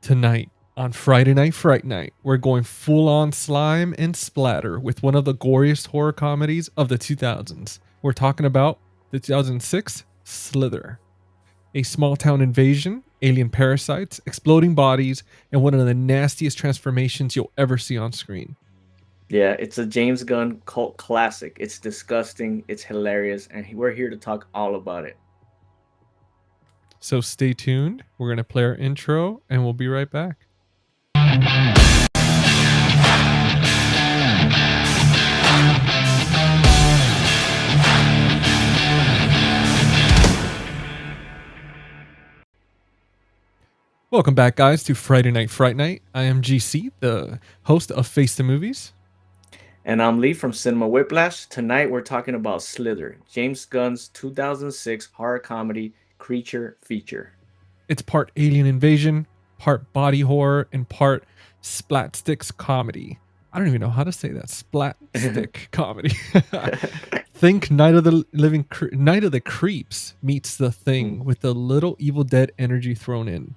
Tonight, on Friday Night Fright Night, we're going full on slime and splatter with one of the goriest horror comedies of the 2000s. We're talking about the 2006 Slither. A small town invasion, alien parasites, exploding bodies, and one of the nastiest transformations you'll ever see on screen. Yeah, it's a James Gunn cult classic. It's disgusting, it's hilarious, and we're here to talk all about it. So stay tuned. We're going to play our intro and we'll be right back. Welcome back, guys, to Friday Night Fright Night. I am GC, the host of Face the Movies. And I'm Lee from Cinema Whiplash. Tonight we're talking about Slither, James Gunn's 2006 horror comedy creature feature. It's part alien invasion, part body horror, and part splat sticks comedy. I don't even know how to say that. Splat stick comedy. Think Night of the Creeps meets The Thing with a little Evil Dead energy thrown in.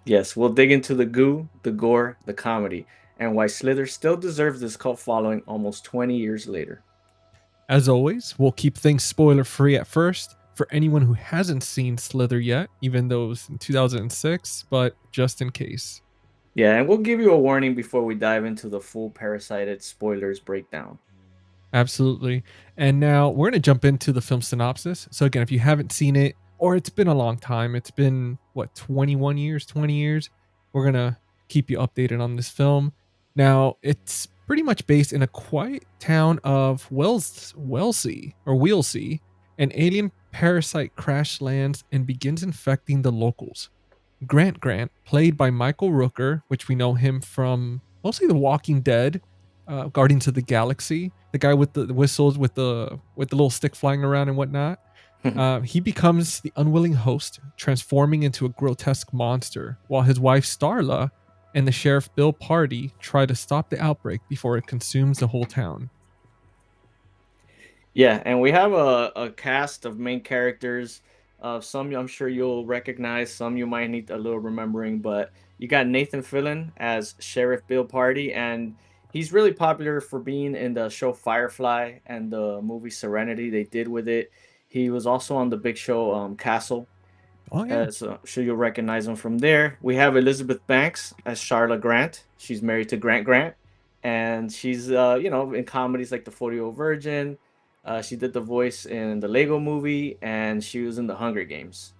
Yes, we'll dig into the goo, the gore, the comedy, and why Slither still deserves this cult following almost 20 years later. As always, we'll keep things spoiler free at first for anyone who hasn't seen Slither yet, even though it was in 2006, but just in case. Yeah, and we'll give you a warning before we dive into the full Parasited spoilers breakdown. Absolutely. And now we're going to jump into the film synopsis. So, again, if you haven't seen it, or it's been a long time, it's been, 21 years, 20 years, we're going to keep you updated on this film. Now, it's pretty much based in a quiet town of Wellsea. An alien parasite crash lands and begins infecting the locals. Grant, played by Michael Rooker, which we know him from mostly The Walking Dead, Guardians of the Galaxy, the guy with the whistles with the little stick flying around and whatnot. He becomes the unwilling host, transforming into a grotesque monster, while his wife Starla and the Sheriff Bill Party try to stop the outbreak before it consumes the whole town. Yeah, and we have a cast of main characters. Some I'm sure you'll recognize, some you might need a little remembering, but you got Nathan Fillion as Sheriff Bill Party, and he's really popular for being in the show Firefly and the movie Serenity they did with it. He was also on the big show Castle, Oh yeah. as sure you'll recognize him from there. We have Elizabeth Banks as Charlotte Grant. She's married to Grant, and she's in comedies like The 40-Year-Old Virgin. She did the voice in the Lego Movie, and she was in the Hunger Games.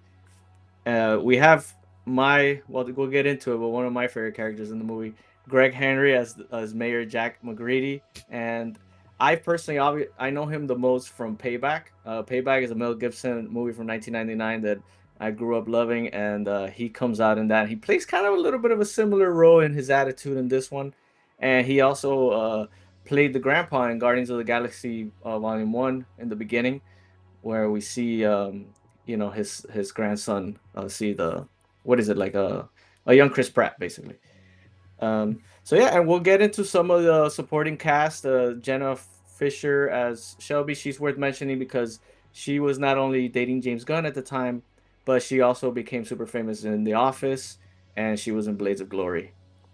We have we'll get into it, but one of my favorite characters in the movie, Greg Henry as Mayor Jack McGreedy, and I personally I know him the most from Payback. Payback is a Mel Gibson movie from 1999 that I grew up loving, and he comes out in that. He plays kind of a little bit of a similar role in his attitude in this one, and he also played the grandpa in Guardians of the Galaxy Volume One in the beginning, where we see his grandson see the what is it like a young Chris Pratt basically. So yeah, and we'll get into some of the supporting cast. Jenna Fisher as Shelby, she's worth mentioning because she was not only dating James Gunn at the time, but she also became super famous in The Office, and she was in Blades of Glory.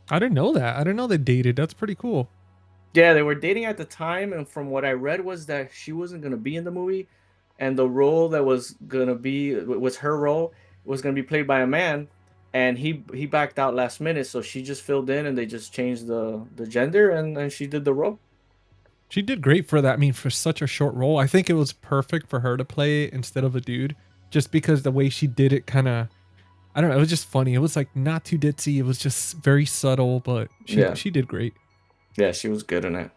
I didn't know that. I didn't know they dated. That's pretty cool. Yeah, they were dating at the time, and from what I read was that she wasn't gonna be in the movie, and the role that was her role was gonna be played by a man, and he backed out last minute, so she just filled in, and they just changed the gender, and she did the role. She did great for that. I mean, for such a short role, I think it was perfect for her to play it instead of a dude, just because the way she did it kind of, I don't know, it was just funny. It was like not too ditzy. It was just very subtle, but she did great. Yeah, she was good in it.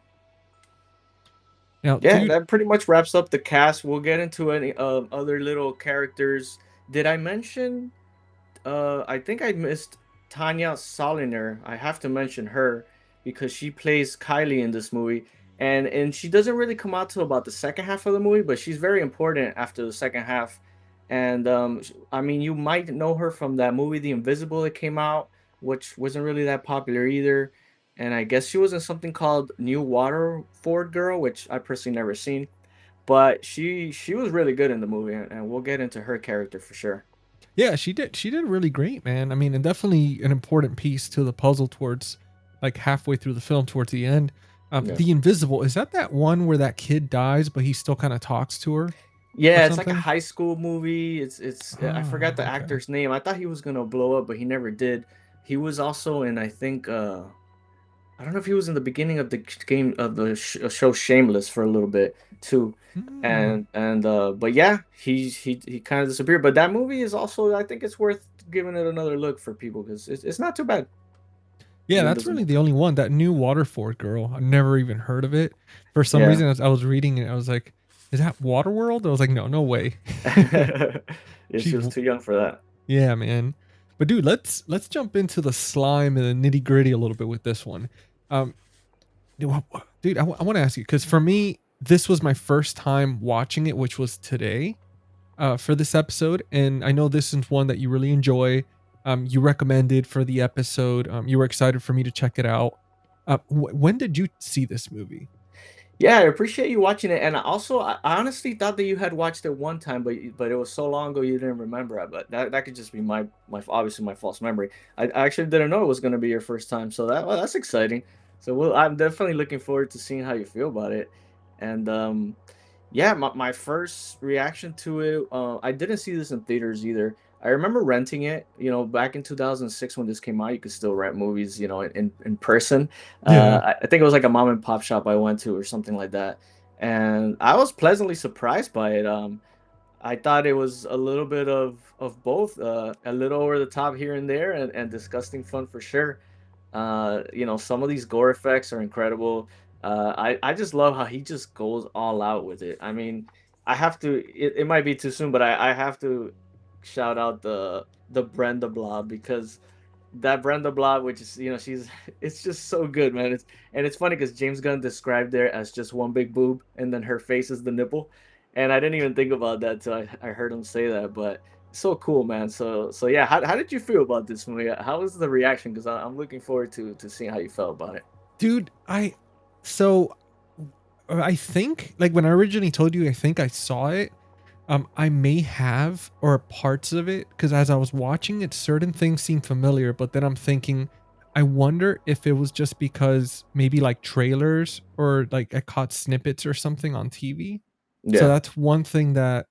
Now, Yeah, dude, that pretty much wraps up the cast. We'll get into any other little characters. Did I mention? I think I missed Tanya Soliner. I have to mention her because she plays Kylie in this movie, and she doesn't really come out till about the second half of the movie, but she's very important after the second half. And I mean, you might know her from that movie, The Invisible, that came out, which wasn't really that popular either. And I guess she was in something called New Waterford Girl, which I personally never seen. But she was really good in the movie, and we'll get into her character for sure. Yeah, she did really great, man. I mean, and definitely an important piece to the puzzle towards like halfway through the film towards the end. Yeah. The Invisible, is that one where that kid dies but he still kind of talks to her or Yeah, it's like a something? high school movie. It's I forgot Ah, the okay. actor's name. I thought he was gonna blow up, but he never did. He was also in, I think, I don't know if he was in the beginning of the game of the show Shameless for a little bit too. Hmm. And but yeah, he kind of disappeared. But that movie is also, I think it's worth giving it another look for people because it's not too bad. Yeah, The that's really Invisible. the only one. That new Waterford girl, I've never even heard of it. For some Yeah. reason, as I was reading it, I was like, "Is that Waterworld?" I was like, "No, no way." Yeah, she She's was too young for that. Yeah, man. But dude, let's jump into the slime and the nitty gritty a little bit with this one. Um, dude, I want to ask you because for me, this was my first time watching it, which was today, for this episode, and I know this is one that you really enjoy. You recommended for the episode. You were excited for me to check it out. When did you see this movie? Yeah, I appreciate you watching it, and I honestly thought that you had watched it one time, but it was so long ago you didn't remember it. But that could just be my obviously my false memory. I actually didn't know it was going to be your first time, so that's exciting. So I'm definitely looking forward to seeing how you feel about it. And yeah, my first reaction to it, I didn't see this in theaters either. I remember renting it, back in 2006 when this came out. You could still rent movies, in person. Yeah. I think it was like a mom and pop shop I went to or something like that. And I was pleasantly surprised by it. I thought it was a little bit of both, a little over the top here and there, and disgusting fun for sure. Some of these gore effects are incredible. I just love how he just goes all out with it. I mean, I have to. It might be too soon, but I have to shout out the Brenda Blob, because that Brenda Blob, which is, she's it's just so good, man. It's funny because James Gunn described there as just one big boob, and then her face is the nipple, and I didn't even think about that till I heard him say that. But so cool, man. So yeah, how did you feel about this movie? How was the reaction? Because I'm looking forward to seeing how you felt about it. Dude, so I think like when I originally told you, I think I saw it. I may have or parts of it because as I was watching it, certain things seemed familiar, but then I'm thinking, I wonder if it was just because maybe like trailers or like I caught snippets or something on TV. So Yeah, that's one thing that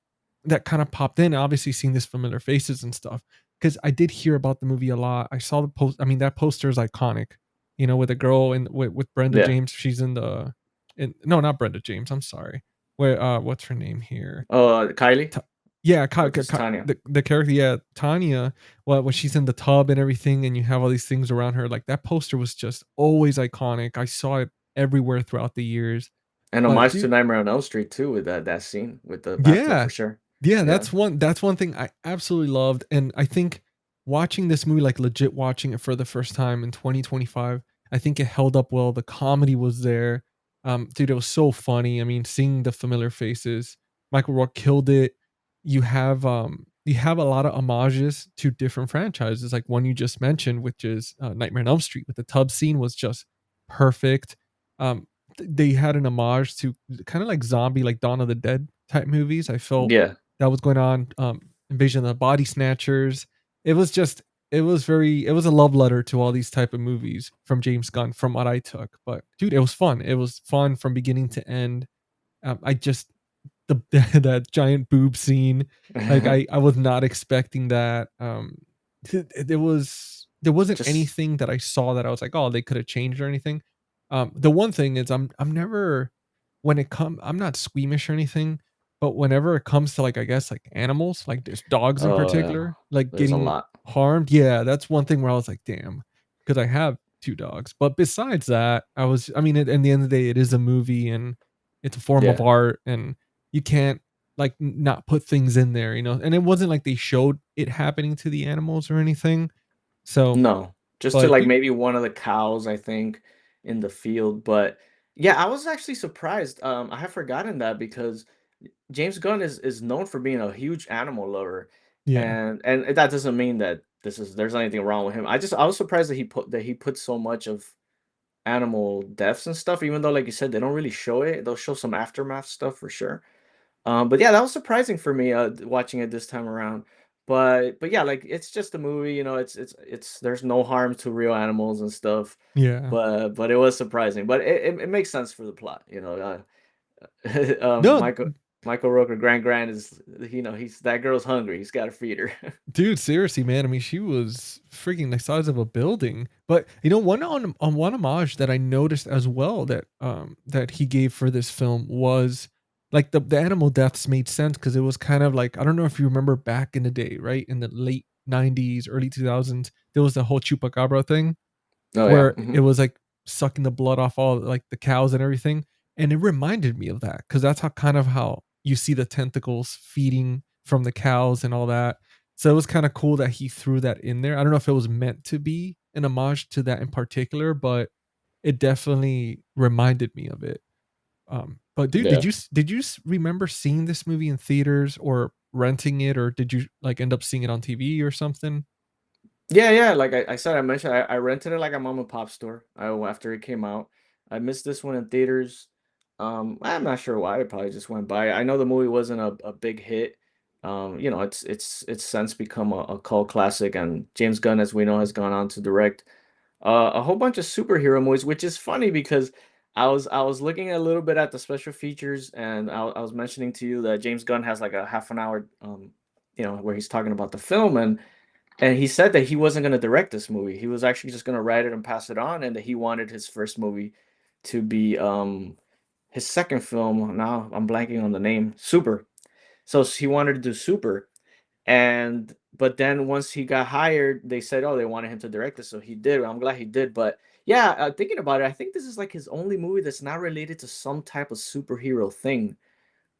kind of popped in. Obviously, seeing these familiar faces and stuff because I did hear about the movie a lot. I saw the post. I mean, that poster is iconic. With a girl in with Brenda yeah. James. She's in the in no, not Brenda James. I'm sorry. Where what's her name here? Oh, Kylie, Ta Yeah, or just Tanya. the character, yeah, Tanya, well, when she's in the tub and everything, and you have all these things around her, like, that poster was just always iconic. I saw it everywhere throughout the years. And But, homage to dude, Nightmare on Elm Street too, with that scene with the bathtub for yeah. sure. Yeah, Yeah, that's one thing I absolutely loved, and I think watching this movie, like, legit watching it for the first time in 2025, I think it held up well. The comedy was there. Dude, it was so funny. I mean, seeing the familiar faces, Michael Rourke killed it. You have a lot of homages to different franchises, like one you just mentioned, which is, Nightmare on Elm Street, with the tub scene was just perfect. Um, they had an homage to kinda like zombie, like Dawn of the Dead type movies. I felt yeah. that was going on. Invasion of the Body Snatchers. It was just it was a love letter to all these type of movies from James Gunn from what I took. But dude, it was fun. It was fun from beginning to end. I just the that giant boob scene, like I was not expecting that. There wasn't Just anything that I saw that I was like, oh, they could have changed or anything. The one thing is I'm never I'm not squeamish or anything, but whenever it comes to like I guess like animals, like there's dogs in oh yeah, particular, like there's a getting lot. harmed. Yeah, that's one thing where I was like, damn, because I have two dogs. But besides that, I mean, at the end of the day, it is a movie and it's a form of Yeah. art, and you can't like not put things in there, and it wasn't like they showed it happening to the animals or anything. So, No, just to but like dude, maybe one of the cows, I think, in the field. But yeah, I was actually surprised. I have forgotten that because James Gunn is known for being a huge animal lover, yeah. and that doesn't mean that there's anything wrong with him. I was surprised that he put so much of animal deaths and stuff, even though, like you said, they don't really show it. They'll show some aftermath stuff for sure. But yeah, that was surprising for me, watching it this time around. But yeah, like it's just a movie, you know. It's there's no harm to real animals and stuff, Yeah. but it was surprising. But it makes sense for the plot, you know. No, Michael Rooker, Grant is, you know, he's that girl's hungry. He's got to feed her. dude, seriously, man. I mean, she was freaking the size of a building. But you know, one homage that I noticed as well that that he gave for this film was like the animal deaths made sense because it was kind of like I don't know if you remember back in the day, right? In the late 90s, early 2000s, there was the whole chupacabra thing Oh yeah. where it was like sucking the blood off all like the cows and everything. And it reminded me of that because that's how kind of how you see the tentacles feeding from the cows and all that. So it was kind of cool that he threw that in there. I don't know if it was meant to be an homage to that in particular, but it definitely reminded me of it. But dude, Yeah. did you remember seeing this movie in theaters or renting it, or did you like end up seeing it on TV or something? Yeah, yeah. Like I said, I mentioned, I rented it like a mom and pop store. After it came out, I missed this one in theaters. I'm not sure why. It probably just went by. I know the movie wasn't a big hit. You know, it's since become a cult classic, and James Gunn, as we know, has gone on to direct a whole bunch of superhero movies, which is funny because I was looking a little bit at the special features, and I was mentioning to you that James Gunn has like a half an hour, you know, where he's talking about the film, and he said that he wasn't going to direct this movie. He was actually just going to write it and pass it on, and that he wanted his first movie to be his second film. Now I'm blanking on the name. Super. So he wanted to do Super, and but then once he got hired, they said, oh, they wanted him to direct it, so he did. I'm glad he did. But yeah, thinking about it, I think this is like his only movie that's not related to some type of superhero thing.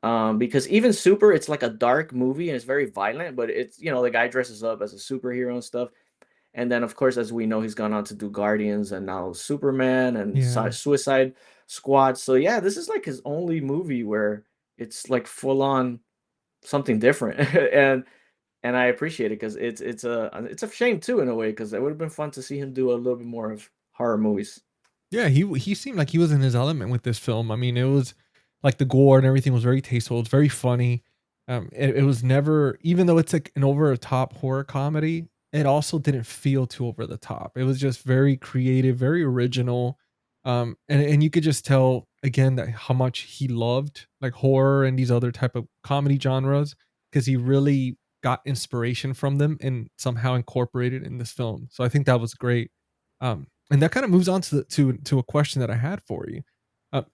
Because even Super, it's like a dark movie and it's very violent, but it's, you know, the guy dresses up as a superhero and stuff. And then, of course, as we know, he's gone on to do Guardians and now Superman and Yeah. Suicide Squad. So yeah, this is like his only movie where it's like full on something different, and I appreciate it because it's a shame too in a way because it would have been fun to see him do a little bit more of horror movies. Yeah, he seemed like he was in his element with this film. I mean, it was like the gore and everything was very tasteful. It's very funny. It was never, even though it's like an over the top horror comedy, it also didn't feel too over the top. It was just very creative, very original. And you could just tell again that how much he loved like horror and these other type of comedy genres because he really got inspiration from them and somehow incorporated in this film. So I think that was great. And that kind of moves on to to a question that I had for you.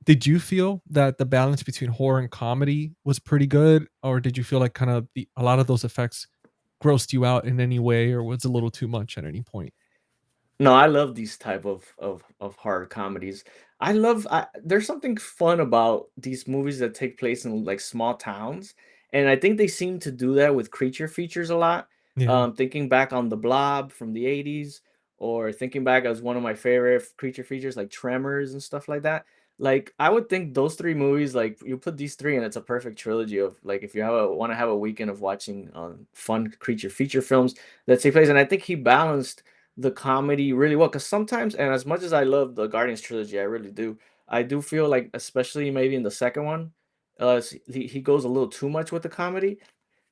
Did you feel that the balance between horror and comedy was pretty good, or did you feel like kind of a lot of those effects grossed you out in any way, or was a little too much at any point? No, I love these type of horror comedies. There's something fun about these movies that take place in like small towns, and I think they seem to do that with creature features a lot. Yeah, Thinking back on The Blob from the 80s, or thinking back as one of my favorite creature features like Tremors and stuff like that. Like I would think those three movies, like you put these three and it's a perfect trilogy of like if you want to have a weekend of watching fun creature feature films that take place. And I think he balanced the comedy really well because sometimes, and as much as I love the Guardians trilogy, I really do, I do feel like especially maybe in the second one, he goes a little too much with the comedy.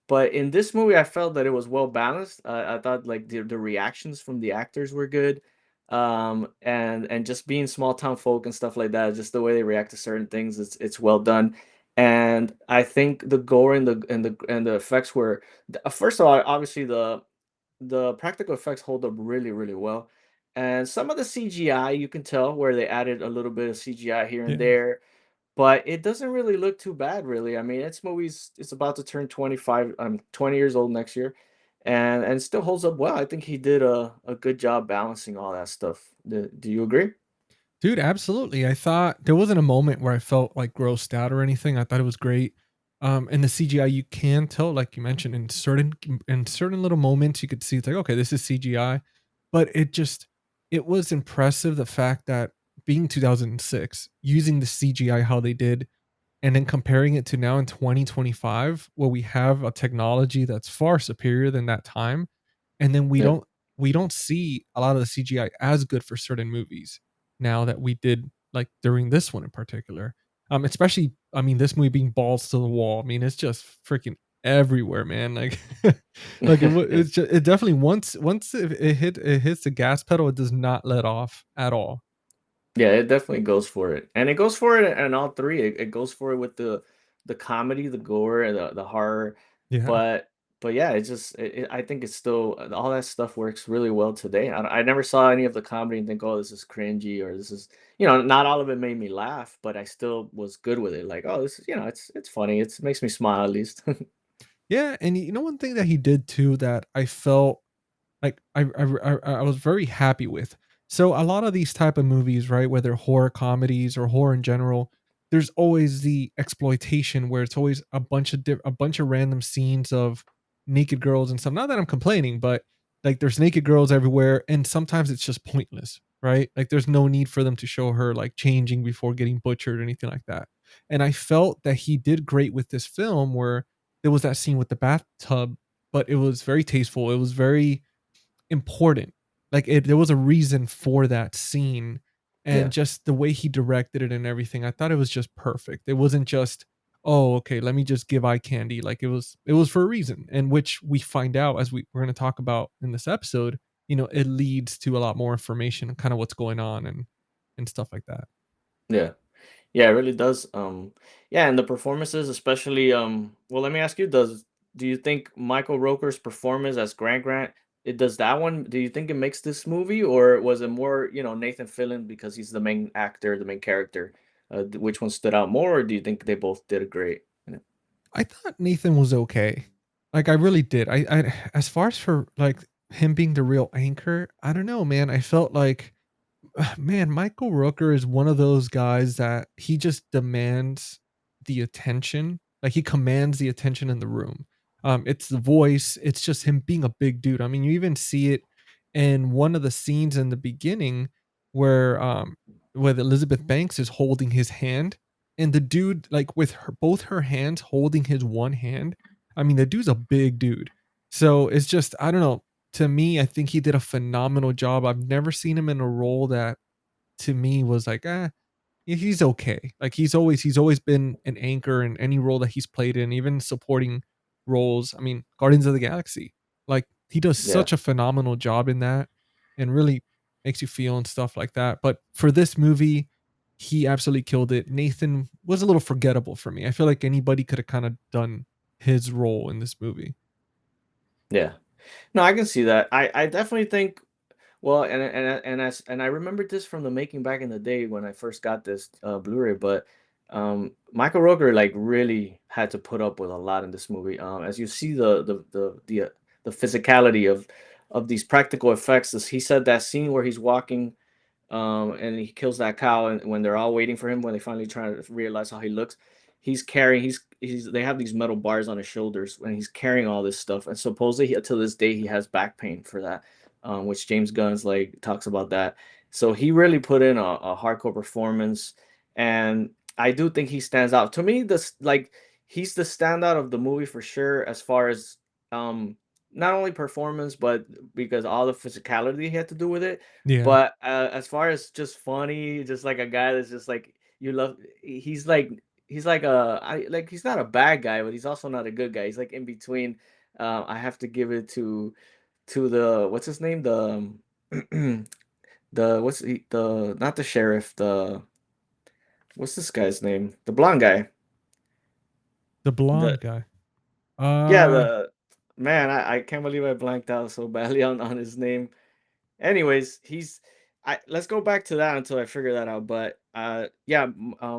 But in this movie, I felt that it was well balanced. I thought like the reactions from the actors were good, and just being small town folk and stuff like that, just the way they react to certain things, it's well done. And I think the gore and the effects were, first of all, obviously the practical effects hold up really, really well. And some of the CGI, you can tell where they added a little bit of CGI here and yeah. there, but it doesn't really look too bad, really. I mean, it's about to turn 25, 20 years old next year, and still holds up well. I think he did a good job balancing all that stuff. Do you agree? Dude, absolutely. I thought there wasn't a moment where I felt like grossed out or anything. I thought it was great. And the CGI, you can tell, like you mentioned, in certain little moments, you could see it's like, okay, this is CGI, but it was impressive the fact that being 2006, using the CGI how they did, and then comparing it to now in 2025, where we have a technology that's far superior than that time, and then Yeah. we don't see a lot of the CGI as good for certain movies now that we did like during this one in particular. Especially, I mean, this movie being balls to the wall. I mean, it's just freaking. everywhere, man. Like, it's just, it definitely once it hits the gas pedal, it does not let off at all. Yeah, it definitely goes for it, and it goes for it in all three. It goes for it with the comedy, the gore, and the horror. Yeah. But yeah, it's just I think it's still all that stuff works really well today. I never saw any of the comedy and think, oh, this is cringy or this is not all of it made me laugh, but I still was good with it. Like, oh, this is it's funny. It makes me smile at least. Yeah, and one thing that he did too that I felt like I was very happy with. So a lot of these type of movies, right, whether horror comedies or horror in general, there's always the exploitation where it's always a bunch of random scenes of naked girls and stuff. Not that I'm complaining, but like there's naked girls everywhere, and sometimes it's just pointless, right? Like there's no need for them to show her like changing before getting butchered or anything like that. And I felt that he did great with this film where there was that scene with the bathtub, but it was very tasteful. It was very important. Like there was a reason for that scene, and Yeah, just the way he directed it and everything. I thought it was just perfect. It wasn't just, oh, okay, let me just give eye candy. Like it was for a reason, and which we find out as we're going to talk about in this episode. It leads to a lot more information and kind of what's going on and stuff like that. yeah. Yeah, it really does. Yeah, and the performances, especially. Well, let me ask you: do you think Michael Rooker's performance as Grant, it does that one? Do you think it makes this movie, or was it more, Nathan Fillion because he's the main actor, the main character? Which one stood out more, or do you think they both did great? I thought Nathan was okay. Like I really did. I as far as for like him being the real anchor, I don't know, man. I felt like man, Michael Rooker is one of those guys that he just demands the attention. Like he commands the attention in the room. It's the voice. It's just him being a big dude. I mean, you even see it in one of the scenes in the beginning where Elizabeth Banks is holding his hand, and the dude like with both her hands holding his one hand. I mean, the dude's a big dude. So it's just I don't know, to me, I think he did a phenomenal job. I've never seen him in a role that to me was like, he's okay. Like he's always been an anchor in any role that he's played in, even supporting roles. I mean, Guardians of the Galaxy. Like he does Yeah, such a phenomenal job in that and really makes you feel and stuff like that. But for this movie, he absolutely killed it. Nathan was a little forgettable for me. I feel like anybody could have kind of done his role in this movie. yeah. No, I can see that. I definitely think. Well, and I remembered this from the making back in the day when I first got this Blu-ray, but Michael Rooker like really had to put up with a lot in this movie. As you see the physicality of these practical effects. He said that scene where he's walking and he kills that cow, and when they're all waiting for him, when they finally try to realize how he looks, he's they have these metal bars on his shoulders when he's carrying all this stuff, and supposedly to this day he has back pain for that, which James Gunn's like talks about that. So he really put in a hardcore performance, and I do think he stands out to me. This like he's the standout of the movie for sure, as far as um not only performance, but because all the physicality he had to do with it. Yeah. But as far as just funny, just like a guy that's just like you love, he's like he's not a bad guy, but he's also not a good guy. He's like in between. I have to give it to the what's his name, the what's the not the sheriff, the what's this guy's name, the blonde guy, The the blonde guy. yeah, Uh the man. I can't believe I blanked out so badly on his name. Anyways, let's go back to that until I figure that out. But yeah,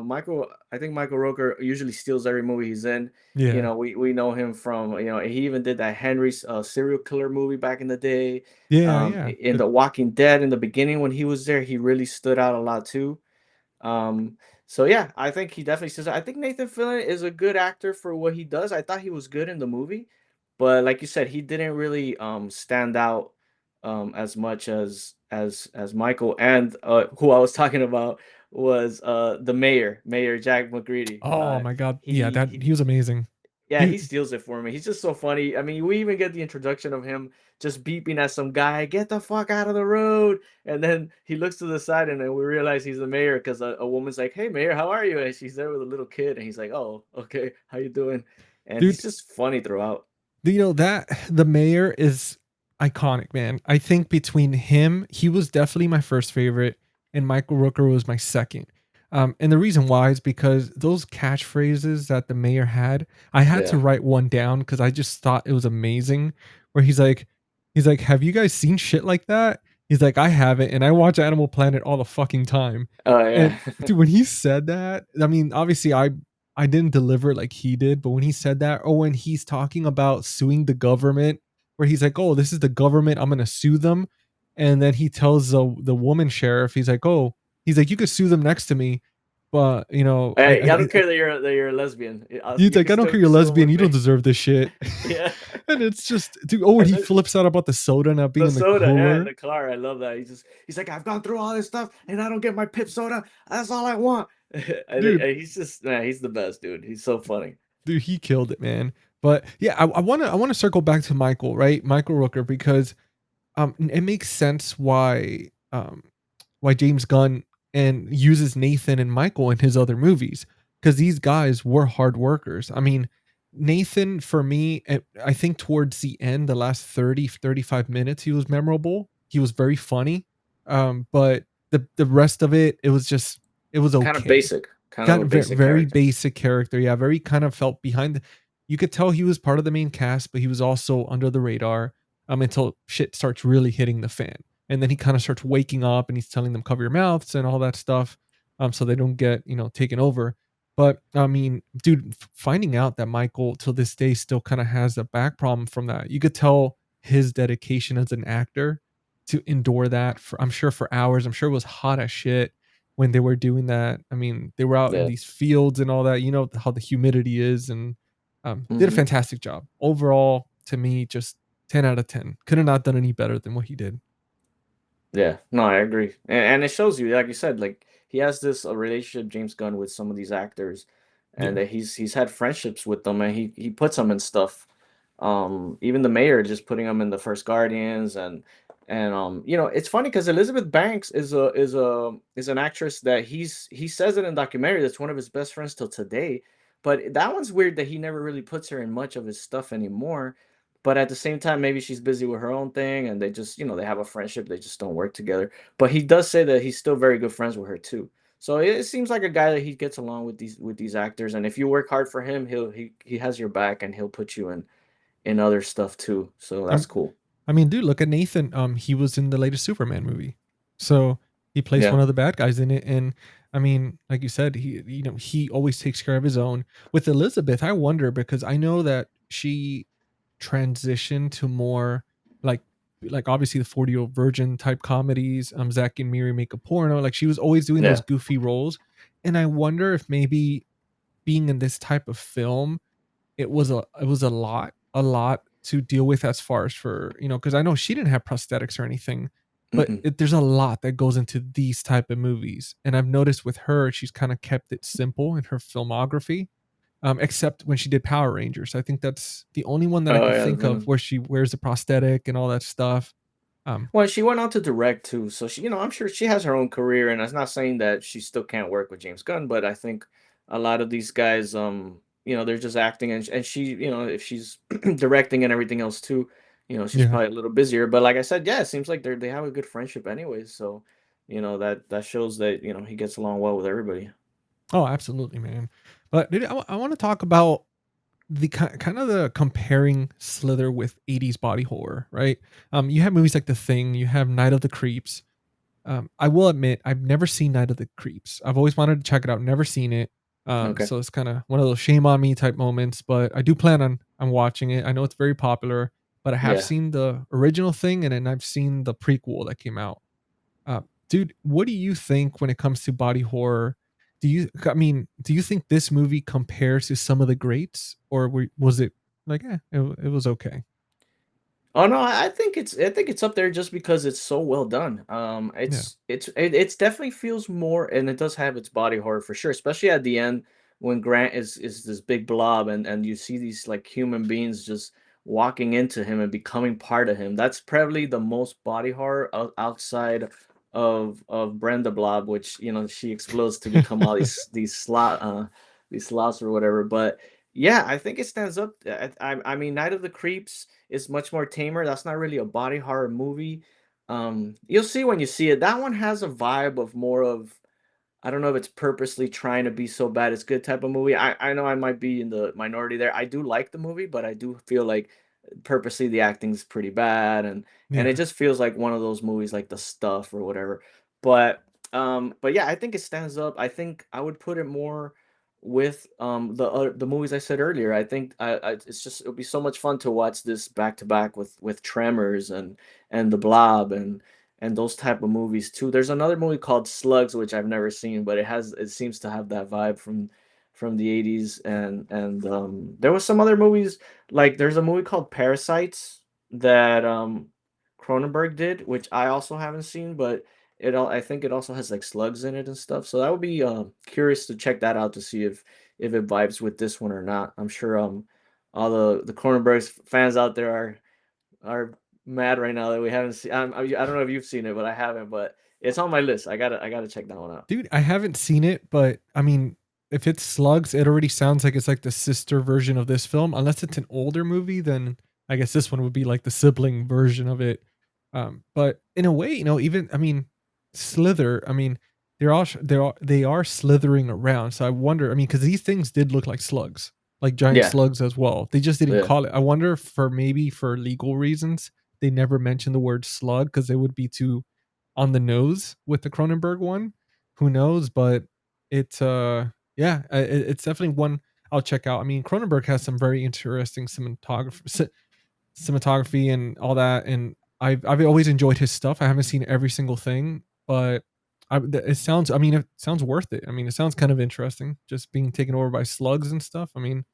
Michael, I think Michael Rooker usually steals every movie he's in. yeah. We know him from, he even did that Henry's serial killer movie back in the day. Yeah, yeah. In The Walking Dead in the beginning when he was there, he really stood out a lot too. So yeah, I think he definitely says. I think Nathan Fillion is a good actor for what he does. I thought he was good in the movie, but like you said, he didn't really stand out as much as Michael. And who I was talking about was the Mayor Jack McGreedy. Oh my god. Yeah, He that he he was amazing. yeah, He he steals it for me. He's just so funny. I mean, we even get the introduction of him just beeping at some guy, "Get the fuck out of the road!" And then he looks to the side, and then we realize he's the mayor because a woman's like, "Hey, mayor, how are you?" And she's there with a little kid, and he's like, "Oh, okay, how you doing?" and he's Dude, just funny throughout. that the mayor is iconic, man. I think between him, he was definitely my first favorite, and Michael Rooker was my second. And the reason why is because those catchphrases that the mayor had, I had to Yeah. write one down because I just thought it was amazing. Where he's like, "Have you guys seen shit like that?" He's like, "I haven't, and I watch Animal Planet all the fucking time." Oh yeah. And dude, when he said that, I mean, obviously, I didn't deliver it like he did, but when he said that, or when he's talking about suing the government, where he's like, "Oh, this is the government, I'm gonna sue them," and then he tells the woman sheriff, he's like, "Oh," he's like, "You could sue them next to me, but Hey, I don't care that you're a lesbian. he's You like, can I don't still care, you're sue him lesbian, with you don't me. deserve this shit." Yeah. And it's just, dude. Oh, and And he then flips out about the soda not being the in the soda, yeah, in cooler. the car. I love that. He's like, I've gone through all this stuff and I don't get my pip soda. That's all I want. Dude, And he's just man, he's the best, dude. He's so funny. dude, he killed it, man. But yeah, I wanna circle back to Michael, right? Michael Rooker, because it makes sense why James Gunn and uses Nathan and Michael in his other movies, because these guys were hard workers. I mean, Nathan, for me, I think towards the end, the last 30-35 minutes, he was memorable. He was very funny. But the rest of it, it was Kind of okay. basic. Kind of Kind a of very, basic very character. basic character. Yeah, very kind of felt behind. You could tell he was part of the main cast, but he was also under the radar until shit starts really hitting the fan. And then he kind of starts waking up and he's telling them cover your mouths and all that stuff, so they don't get taken over. But I mean, dude, finding out that Michael till this day still kind of has a back problem from that, you could tell his dedication as an actor to endure that for, I'm sure, for hours. I'm sure it was hot as shit when they were doing that. I mean, they were out in Yeah. these fields and all that. You know how the humidity is, and did a Hmm. fantastic job overall. To me, just 10 out of 10. Could have not done any better than what he did. Yeah, no, I agree, and it shows you, like you said, like he has this relationship, James Gunn, with some of these actors, and Yeah. that he's had friendships with them, and he puts them in stuff. Even the mayor just putting them in the first Guardians, and you know, it's funny because Elizabeth Banks is an actress that he says in a documentary that's one of his best friends till today, but that one's weird that he never really puts her in much of his stuff anymore. But at the same time, maybe she's busy with her own thing and they just, you know, they have a friendship, they just don't work together. But he does say that he's still very good friends with her too. So it seems like a guy that he gets along with these actors, and if you work hard for him, he has your back and he'll put you in other stuff too. So that's I'm, cool. I mean, dude, look at Nathan. He was in the latest Superman movie, so he plays Yeah. one of the bad guys in it. And I mean, like you said, he always takes care of his own. With Elizabeth, I wonder, because I know that she transitioned to more like obviously the 40-year-old virgin type comedies. Zach and Miri make a porno. Like, she was always doing those Yeah. goofy roles, and I wonder if maybe being in this type of film, it was a lot to deal with, as far as for, because I know she didn't have prosthetics or anything, but Mm-mm. there's a lot that goes into these type of movies. And I've noticed with her, she's kind of kept it simple in her filmography, except when she did Power Rangers. I think that's the only one that I Oh could yeah, think of where she wears a prosthetic and all that stuff. Um, well, she went on to direct too, so she, you know, I'm sure she has her own career, and that's not saying that she still can't work with James Gunn, but I think a lot of these guys, you know, they're just acting, and she, you know, if she's directing and everything else too, you know, she's yeah. probably a little busier. But like I said, yeah, it seems like they have a good friendship anyways, so you know that shows that you know he gets along well with everybody. Oh, absolutely, man. But dude, I want to talk about the kind of the comparing Slither with 80s body horror, right? You have movies like The Thing, you have Night of the Creeps. I will admit, I've never seen Night of the Creeps. I've always wanted to check it out, never seen it. Okay, So it's kind of one of those shame on me type moments, but I do plan on watching it. I know it's very popular, but I have yeah. seen the original Thing, and then I've seen the prequel that came out. Uh, Dude, what do you think when it comes to body horror? Do you think this movie compares to some of the greats, or was it like, it was okay? Oh no, I think it's up there just because it's so well done. Yeah, It's definitely feels more, and it does have its body horror for sure, especially at the end when Grant is this big blob, and you see these like human beings just walking into him and becoming part of him. That's probably the most body horror outside of Brenda Blob, which you know she explodes to become all these slots or whatever. But Yeah, I think it stands up. I mean, Night of the Creeps is much more tamer. That's not really a body horror movie. You'll see when you see it. That one has a vibe of more of, I don't know if it's purposely trying to be so bad it's good type of movie. I know I might be in the minority there. I do like the movie, but I do feel like purposely the acting's pretty bad, and it Yeah. just feels like one of those movies like The Stuff or whatever. But yeah, I think it stands up. I think I would put it more with the movies I said earlier. I think it's just it'll be so much fun to watch this back to back with Tremors and The Blob and those type of movies too. There's another movie called Slugs, which I've never seen, but it seems to have that vibe from the 80s. And there was some other movies, like there's a movie called Parasites that Cronenberg did, which I also haven't seen, but I think it also has like slugs in it and stuff. So that would be curious to check that out to see if it vibes with this one or not. I'm sure all the Cronenberg fans out there are mad right now that we haven't seen. I don't know if you've seen it, but I haven't. But it's on my list. I gotta check that one out. Dude, I haven't seen it, but I mean, if it's Slugs, it already sounds like it's like the sister version of this film. Unless it's an older movie, then I guess this one would be like the sibling version of it. But in a way, even I mean, Slither. I mean, they are slithering around. So I wonder. I mean, because these things did look like slugs, like giant Yeah, slugs as well. They just didn't yeah, call it. I wonder if for maybe for legal reasons they never mentioned the word slug because it would be too on the nose with the Cronenberg one. Who knows? But it's yeah, it's definitely one I'll check out. I mean, Cronenberg has some very interesting cinematography and all that, and I've always enjoyed his stuff. I haven't seen every single thing, but it sounds. I mean, it sounds worth it. I mean, it sounds kind of interesting, just being taken over by slugs and stuff. I mean,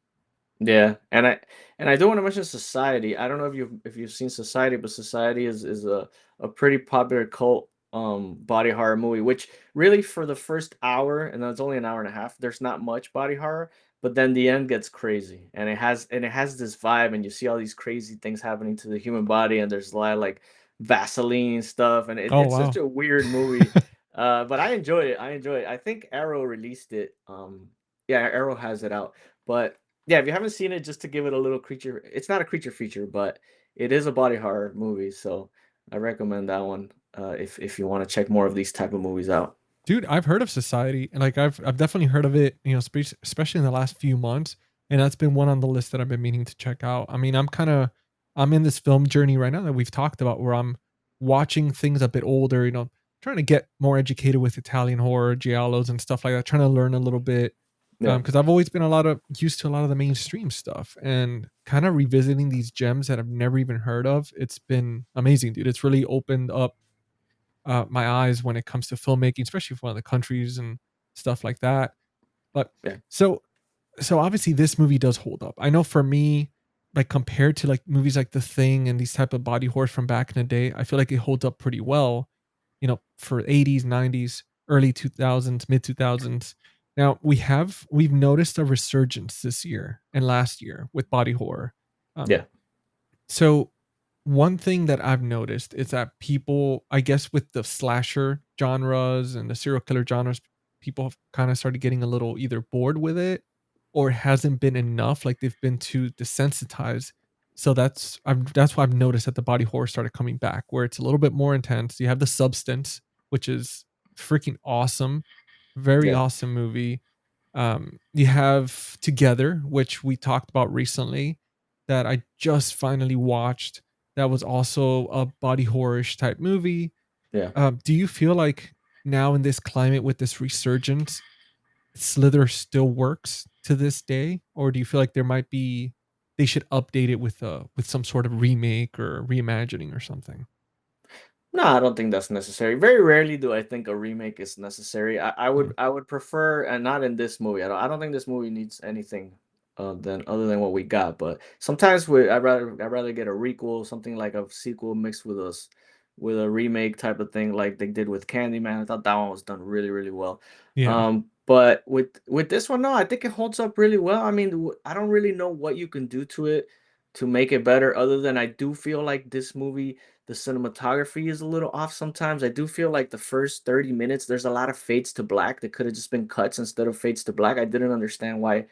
yeah. And I do want to mention Society. I don't know if you've seen Society, but Society is a pretty popular cult body horror movie. Which really for the first hour, and then it's only an hour and a half. There's not much body horror, but then the end gets crazy, and it has this vibe, and you see all these crazy things happening to the human body, and there's a lot of like Vaseline stuff, and oh it's such wow, a weird movie. But I enjoy it. I enjoy it. I think Arrow released it. Yeah, Arrow has it out. But yeah, if you haven't seen it, just to give it a little creature, it's not a creature feature, but it is a body horror movie. So I recommend that one if you want to check more of these type of movies out. dude, I've heard of Society, and like I've definitely heard of it. Especially in the last few months, and that's been one on the list that I've been meaning to check out. I mean, I'm in this film journey right now that we've talked about, where I'm watching things a bit older. Trying to get more educated with Italian horror, giallos, and stuff like that. Trying to learn a little bit. Yeah, Because I've always been a lot of used to a lot of the mainstream stuff, and kind of revisiting these gems that I've never even heard of. It's been amazing, dude. It's really opened up my eyes when it comes to filmmaking, especially for one of the countries and stuff like that. But yeah, so so obviously this movie does hold up. I know for me, like compared to like movies like The Thing and these type of body horror from back in the day, I feel like it holds up pretty well. For 80s, 90s, early 2000s, mid 2000s. Now we've noticed a resurgence this year and last year with body horror. Um, yeah, so one thing that I've noticed is that people, I guess, with the slasher genres and the serial killer genres, people have kind of started getting a little either bored with it or it hasn't been enough. Like they've been too desensitized. So that's why I've noticed that the body horror started coming back, where it's a little bit more intense. You have The Substance, which is freaking awesome, very yeah, awesome movie. You have Together, which we talked about recently, that I just finally watched. That was also a body horror-ish type movie. yeah. Do you feel like now in this climate with this resurgence, Slither still works to this day, or do you feel like they should update it with some sort of remake or reimagining or something? No, I don't think that's necessary. Very rarely do I think a remake is necessary. I Yeah. would I would prefer, and not in this movie. I don't think this movie needs anything than other than what we got. But sometimes I'd rather get a requel, something like a sequel mixed with a remake type of thing, like they did with Candyman. I thought that one was done really really well. Yeah. But with this one, no, I think it holds up really well. I mean, I don't really know what you can do to it to make it better, other than I do feel like this movie, the cinematography is a little off sometimes. I do feel like the first 30 minutes, there's a lot of fades to black that could have just been cuts instead of fades to black. I didn't understand why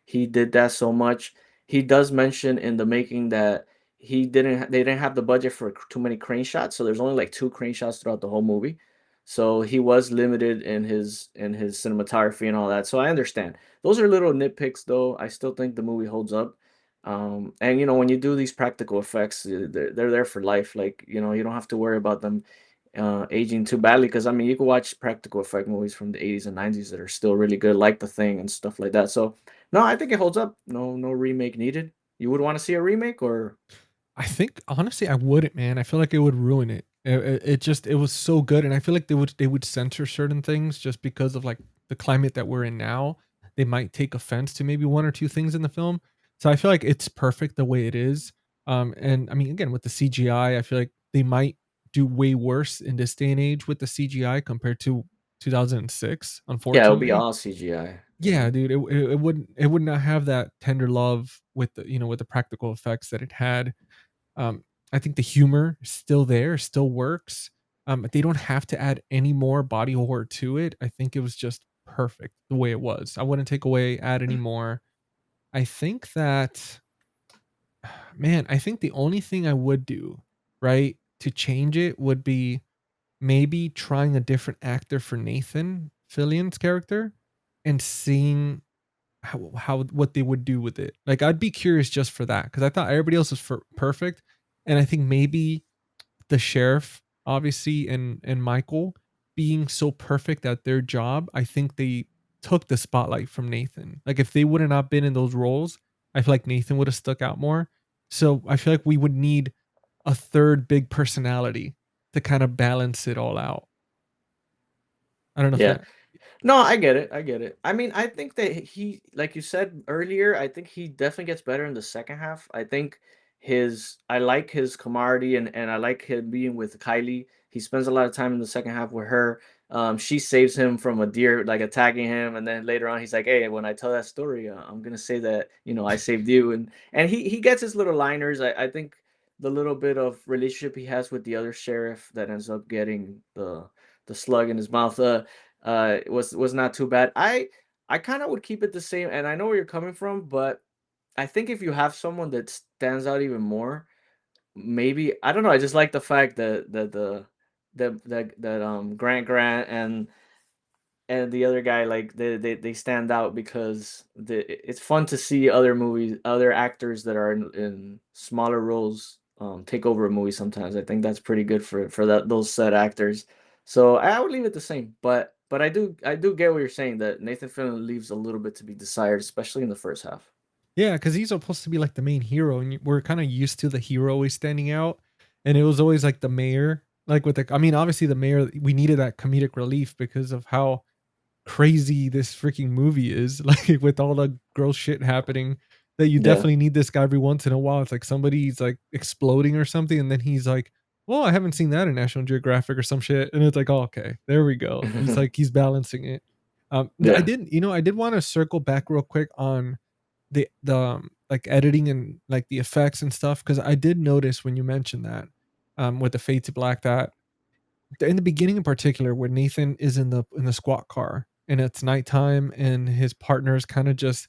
he did that so much. He does mention in the making that they didn't have the budget for too many crane shots, so there's only like 2 crane shots throughout the whole movie. So he was limited in his cinematography and all that. So I understand. Those are little nitpicks though. I still think the movie holds up. And you know, when you do these practical effects, they're there for life. Like, you know, you don't have to worry about them aging too badly, because I mean, you can watch practical effect movies from the 80s and 90s that are still really good, like The Thing and stuff like that. So no, I think it holds up. No remake needed. You would want to see a remake, or I think honestly I wouldn't, man. I feel like it would ruin it. It just it was so good, and I feel like they would censor certain things just because of like the climate that we're in now. They might take offense to maybe one or two things in the film. So I feel like it's perfect the way it is. And I mean, again, with the CGI, I feel like they might do way worse in this day and age with the CGI compared to 2006. yeah, it'll be Unfortunately, all CGI. yeah, dude, it would not have that tender love with the with the practical effects that it had. I think the humor is still there, still works. They don't have to add any more body horror to it. I think it was just perfect the way it was. I wouldn't take away, add any more. I think that, man, I think the only thing I would do, right, to change it would be maybe trying a different actor for Nathan Fillion's character and seeing how what they would do with it. Like I'd be curious just for that because I thought everybody else was perfect, and I think maybe the sheriff, obviously, and Michael being so perfect at their job, I think they took the spotlight from Nathan. Like if they would have not been in those roles, I feel like Nathan would have stuck out more. So I feel like we would need a third big personality to kind of balance it all out. I don't know if Yeah. that. No, I get it. I get it. I mean, I think that he, like you said earlier, I think he definitely gets better in the second half. I think I like his camaraderie, and I like him being with Kylie. He spends a lot of time in the second half with her. She saves him from a deer like attacking him, and then later on he's like, "Hey, when I tell that story, I'm gonna say that I saved you." And he gets his little liners. I think the little bit of relationship he has with the other sheriff that ends up getting the slug in his mouth. Was not too bad. I kind of would keep it the same, and I know where you're coming from, but I think if you have someone that stands out even more, maybe I don't know. I just like the fact that Grant and the other guy, like they stand out because it's fun to see other actors that are in smaller roles take over a movie sometimes. I think that's pretty good for those said actors. So I would leave it the same, but I do get what you're saying, that Nathan Fillion leaves a little bit to be desired, especially in the first half. Yeah, because he's supposed to be like the main hero, and we're kind of used to the hero always standing out, and it was always like the mayor, like with the. I mean, obviously the mayor, we needed that comedic relief because of how crazy this freaking movie is, like with all the gross shit happening. That you Yeah. definitely need this guy every once in a while. It's like somebody's like exploding or something, and then he's like, "Well, I haven't seen that in National Geographic or some shit," and it's like, "Oh, okay, there we go." He's balancing it. I Yeah. did, I did want to circle back real quick on like editing and like the effects and stuff because I did notice when you mentioned that with the fade to black that in the beginning in particular where Nathan is in the squat car and it's nighttime and his partner is kind of just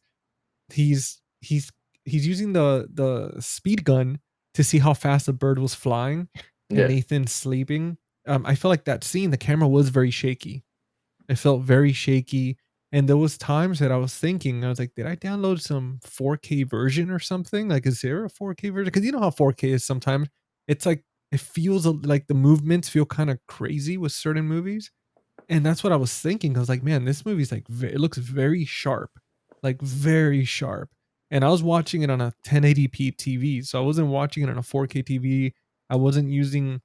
he's he's he's using the speed gun to see how fast the bird was flying and Yeah. Nathan's sleeping. I feel like that scene the camera was very shaky. It felt very shaky. And there was times that I was thinking, I was like, did I download some 4K version or something? Like, is there a 4K version? Because you know how 4K is sometimes. It's like it feels like the movements feel kind of crazy with certain movies. And that's what I was thinking. I was like, man, this movie's like it looks very sharp. Like very sharp. And I was watching it on a 1080p TV. So I wasn't watching it on a 4K TV. I wasn't using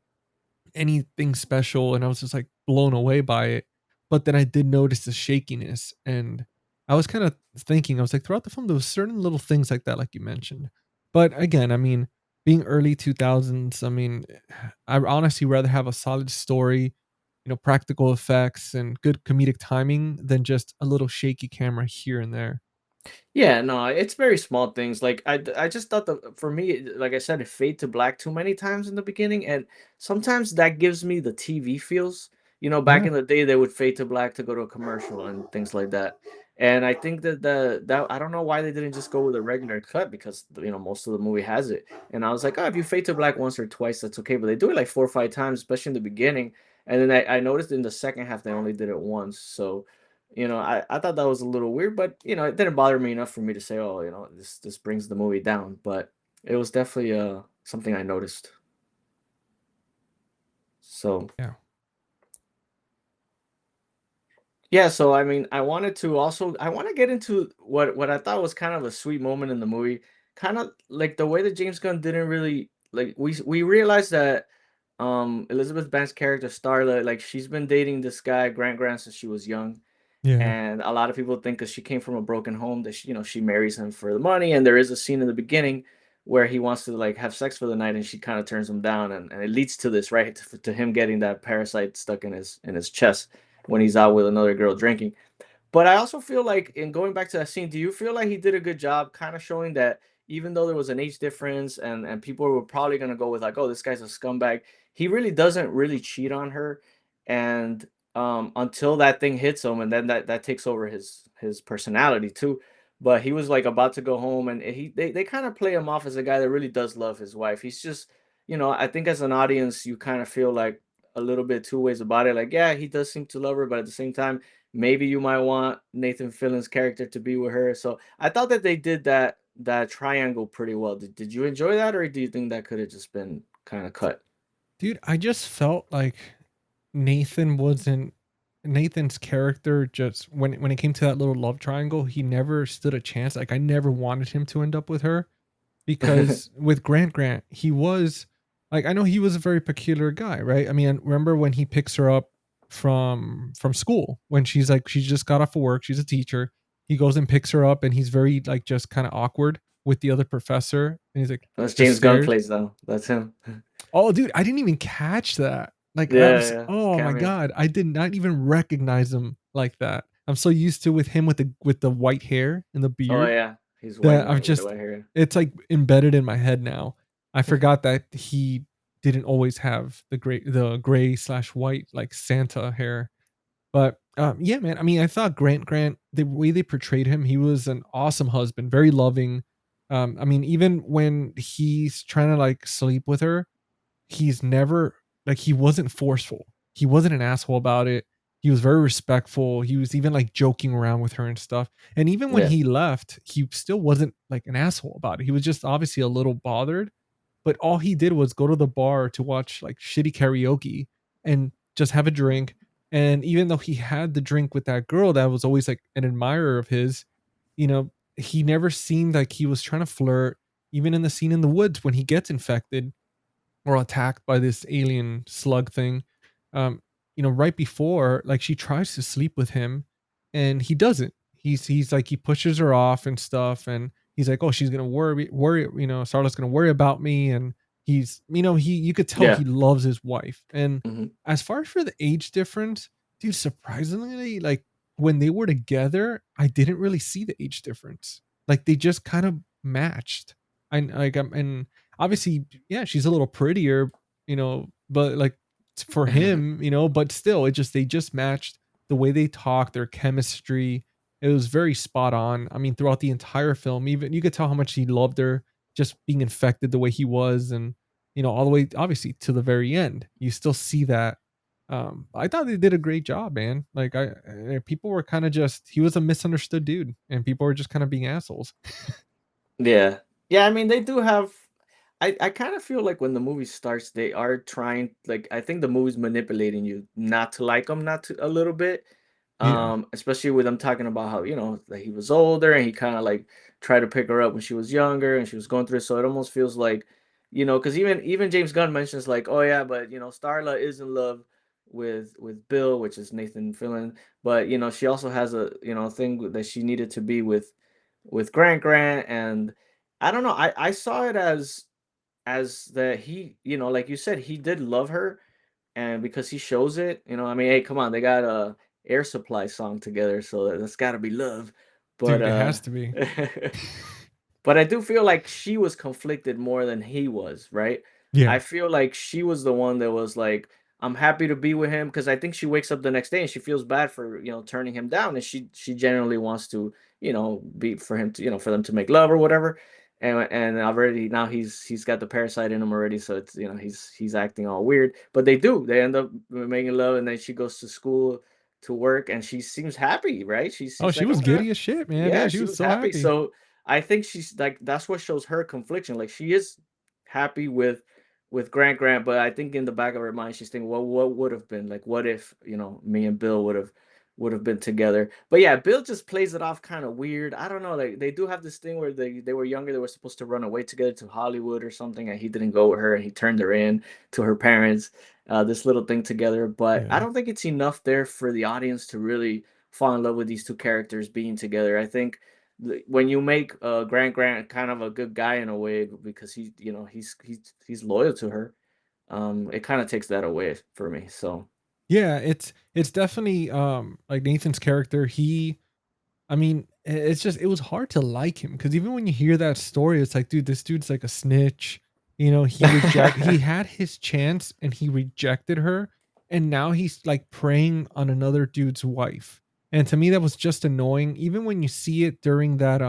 anything special and I was just like blown away by it. But then I did notice the shakiness and I was kind of thinking, I was like, throughout the film, there was certain little things like that, like you mentioned. But again, I mean, being early 2000s, I mean, I honestly rather have a solid story, practical effects and good comedic timing than just a little shaky camera here and there. Yeah, no, it's very small things. Like I just thought that for me, like I said, it fade to black too many times in the beginning, and sometimes that gives me the TV feels. Back Yeah. in the day, they would fade to black to go to a commercial and things like that. And I think that I don't know why they didn't just go with a regular cut, because most of the movie has it. And I was like, oh, if you fade to black once or twice, that's okay. But they do it like 4 or 5 times, especially in the beginning. And then I noticed in the second half they only did it once. So, I thought that was a little weird, but it didn't bother me enough for me to say, oh, this brings the movie down. But it was definitely something I noticed. So Yeah. yeah, so I mean, I want to get into what I thought was kind of a sweet moment in the movie, kind of like the way that James Gunn didn't really like we realized that Elizabeth Banks' character Starla, like she's been dating this guy Grant since she was young, Yeah. and a lot of people think because she came from a broken home that she marries him for the money. And there is a scene in the beginning where he wants to like have sex for the night, and she kind of turns him down, and it leads to this, right, to him getting that parasite stuck in his chest when he's out with another girl drinking. But I also feel like, in going back to that scene, do you feel like he did a good job kind of showing that even though there was an age difference, and people were probably gonna go with like, oh, this guy's a scumbag, he really doesn't really cheat on her, and until that thing hits him, and then that takes over his personality too. But he was like about to go home, and they kind of play him off as a guy that really does love his wife. He's just, I think as an audience, you kind of feel like a little bit two ways about it. Like, yeah, he does seem to love her, but at the same time, maybe you might want Nathan Fillion's character to be with her. So I thought that they did that triangle pretty well. Did you enjoy that, or do you think that could have just been kind of cut? Dude, I just felt like Nathan wasn't Nathan's character just when it came to that little love triangle, he never stood a chance. Like I never wanted him to end up with her because with Grant, he was like I know he was a very peculiar guy, right? I mean, remember when he picks her up from school when she's like she just got off of work, she's a teacher. He goes and picks her up and he's very like just kind of awkward with the other professor and he's like That's just James Gunn stares. plays though. That's him. Oh, dude, I didn't even catch that. Like, I Yeah, was, yeah. It's a oh my cameo. god, I did not even recognize him like that. I'm so used to with him with the white hair and the Oh beard yeah, he's white that I've knight with the just, white hair. it's like embedded in my head now. I forgot that he didn't always have the gray slash white like Santa hair. But yeah, man. I mean, I thought Grant, the way they portrayed him, he was an awesome husband, very loving. I mean, even when he's trying to like sleep with her, he's never like he wasn't forceful. He wasn't an asshole about it. He was very respectful. He was even like joking around with her and stuff. And even when Yeah. he left, he still wasn't like an asshole about it. He was just obviously a little bothered, but all he did was go to the bar to watch like shitty karaoke and just have a drink. And even though he had the drink with that girl that was always like an admirer of his, he never seemed like he was trying to flirt. Even in the scene in the woods when he gets infected, or attacked by this alien slug thing. Um, right before, like she tries to sleep with him, and he doesn't. He's like he pushes her off and stuff, and he's like, oh, she's gonna worry. Starla's gonna worry about me, and he's he you could tell Yeah. he loves his wife. And Hmm. as far as for the age difference, dude, surprisingly, like when they were together, I didn't really see the age difference. Like they just kind of matched. And obviously, yeah, she's a little prettier, but like for him, but still, they just matched the way they talk, their chemistry. It was very spot on. I mean, throughout the entire film, even you could tell how much he loved her, just being infected the way he was, and all the way obviously to the very end. You still see that. I thought they did a great job, man. Like people were kind of just he was a misunderstood dude, and people were just kind of being assholes. Yeah. Yeah, I mean, they do have I kind of feel like when the movie starts, they are trying, like, I think the movie's manipulating you not to like him, not to a little bit. Yeah, Especially with them talking about how, that he was older, and he kind of like tried to pick her up when she was younger and she was going through it. So it almost feels like, because even James Gunn mentions like, oh yeah, but Starla is in love with Bill, which is Nathan Fillion, but she also has a thing that she needed to be with Grant. And I don't know, I saw it as that he, like you said, he did love her, and because he shows it, I mean, hey, come on, they got a Air Supply song together, so that's got to be love. But dude, it has to be. but I do feel like she was conflicted more than he was, right? Yeah. I feel like she was the one that was like, I'm happy to be with him, because I think she wakes up the next day and she feels bad for, turning him down, and she genuinely wants to, be for him to, for them to make love or whatever. And already now he's got the parasite in him already, so it's, he's acting all weird. But they end up making love, and then she goes to school, to work, and she seems happy, right? Oh, She's she like, was I'm gonna, giddy as shit, man. yeah, Yeah, she she was was so happy. happy. So I think she's like, that's what shows her confliction. Like, she is happy with Grant, but I think in the back of her mind she's thinking, well, what would have been? Like, what if, me and Bill would have been together? But yeah, Bill just plays it off kind of weird. I don't know. Like, they do have this thing where they were younger, they were supposed to run away together to Hollywood or something, and he didn't go with her, and he turned her in to her parents. This little thing together, but I Yeah. don't think it's enough there for the audience to really fall in love with these two characters being together. I think when you make Grant kind of a good guy in a way, because he's loyal to her, it kind of takes that away for me. So Yeah, it's definitely like Nathan's character, I mean, it's just it was hard to like him because even when you hear that story, it's like, dude, this dude's like a snitch. He had his chance and he rejected her, and now he's like preying on another dude's wife. And to me, that was just annoying. Even when you see it during that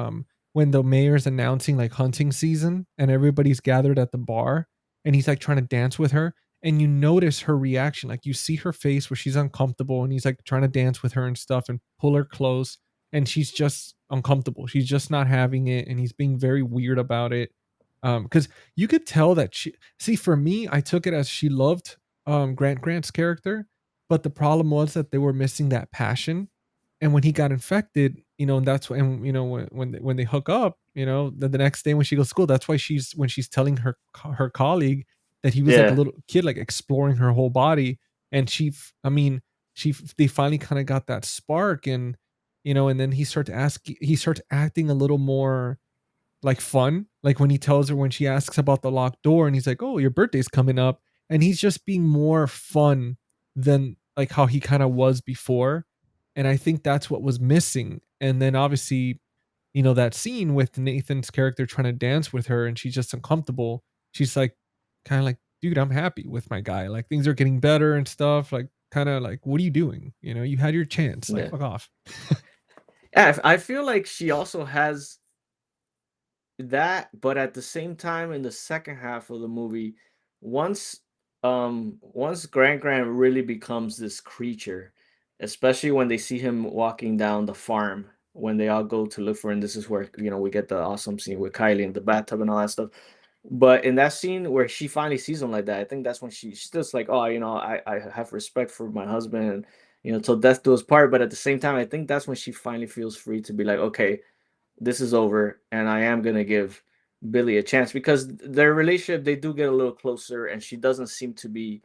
when the mayor's announcing like hunting season and everybody's gathered at the bar and he's like trying to dance with her, and you notice her reaction, like you see her face where she's uncomfortable and he's like trying to dance with her and stuff and pull her close, and she's just uncomfortable. She's just not having it, and he's being very weird about it. Because you could tell that she see for me, I took it as she loved Grant's character, but the problem was that they were missing that passion. And when he got infected, and that's when when they hook up, the next day when she goes to school, that's why she's telling her colleague that he was like a yeah, little kid, like exploring her whole body, and I mean, they finally kind of got that spark, and and then he starts acting a little more like fun, like when he tells her when she asks about the locked door, and he's like, "Oh, your birthday's coming up," and he's just being more fun than like how he kind of was before, and I think that's what was missing. And then obviously, that scene with Nathan's character trying to dance with her, and she's just uncomfortable. She's like, kind of like, "Dude, I'm happy with my guy. Like things are getting better and stuff. Like, kind of like, what are you doing? You had your chance. Like, yeah, fuck off." yeah. I feel like she also has that, but at the same time, in the second half of the movie, once once Grant really becomes this creature, especially when they see him walking down the farm, when they all go to look for him. This is where, we get the awesome scene with Kylie in the bathtub and all that stuff. But in that scene where she finally sees him like that, I think that's when she's just like, oh, I have respect for my husband, and till death do us part. But at the same time, I think that's when she finally feels free to be like, okay, this is over, and I am gonna give Billy a chance, because their relationship, they do get a little closer, and she doesn't seem to be,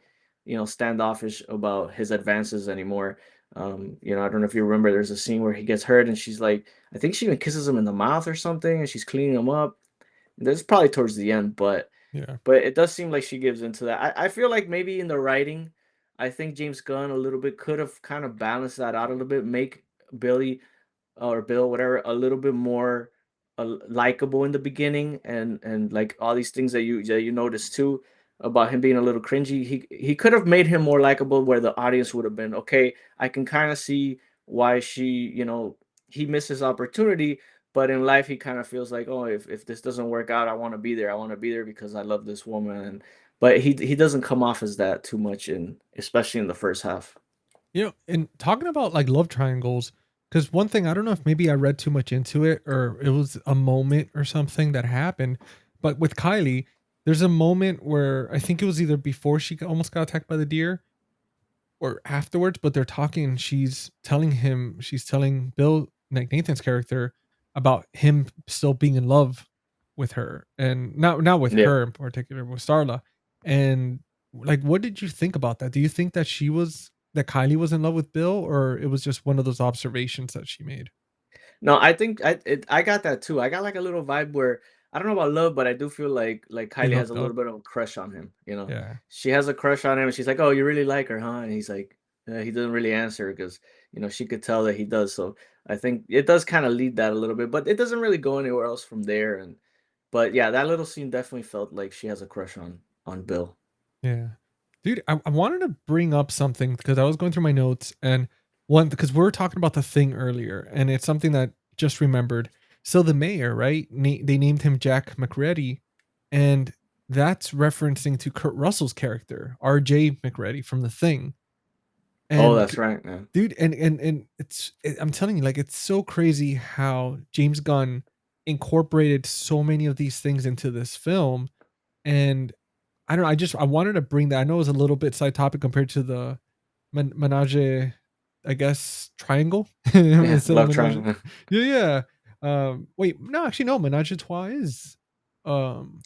standoffish about his advances anymore. I don't know if you remember, there's a scene where he gets hurt, and she's like, I think she even kisses him in the mouth or something, and she's cleaning him up. That's probably towards the end, Yeah. but it does seem like she gives into that. I feel like maybe in the writing, I think James Gunn a little bit could have kind of balanced that out a little bit, make Billy or Bill, whatever, a little bit more likable in the beginning, and like all these things that you notice too about him being a little cringy. He could have made him more likable, where the audience would have been, okay, I can kind of see why he missed his opportunity, but in life he kind of feels like, oh, if this doesn't work out, I want to be there. I want to be there because I love this woman. But he doesn't come off as that too much, especially in the first half. And talking about like love triangles, because one thing, I don't know if maybe I read too much into it or it was a moment or something that happened, but with Kylie, there's a moment where I think it was either before she almost got attacked by the deer or afterwards, but they're talking and she's telling Bill, like Nathan's character, about him still being in love with her, and not with Yeah. her in particular, with Starla. And like, what did you think about that? Do you think that that Kylie was in love with Bill, or it was just one of those observations that she made? No, I think I got that too. I got like a little vibe where I don't know about love, but I do feel like They Kylie has a hooked little up. bit of a crush on him. Yeah. She has a crush on him, and she's like, "Oh, you really like her, huh?" And he's like, he doesn't really answer, because she could tell that he does. So I think it does kind of lead that a little bit, but it doesn't really go anywhere else from there. But yeah, that little scene definitely felt like she has a crush on Bill. Yeah. Dude, I wanted to bring up something because I was going through my notes and one because we were talking about the thing earlier, and it's something that just remembered. So the mayor, right? They named him Jack McReady, and that's referencing to Kurt Russell's character, R.J. McReady from The Thing. Oh, And that's right, man. dude, I'm telling you, like it's so crazy how James Gunn incorporated so many of these things into this film, and I don't know. I wanted to bring that. I know it was a little bit side topic compared to the menage, I guess triangle Yeah, instead of love menage. triangle. Yeah, yeah. Wait, no, actually, no. Menage a trois is,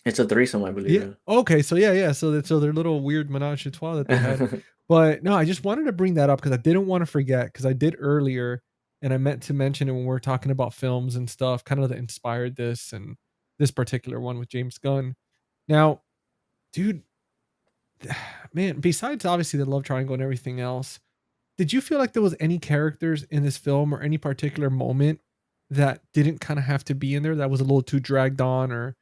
It's a threesome, I believe. yeah. Okay, so yeah, yeah. So their little weird menage a trois that they had. Yeah. But no, I just wanted to bring that up because I didn't want to forget because I did earlier, and I meant to mention it when we were talking about films and stuff, kind of that inspired this and this particular one with James Gunn. Now, dude, man, besides obviously the love triangle and everything else, did you feel like there was any characters in this film or any particular moment that didn't kind of have to be in there that was a little too dragged on, or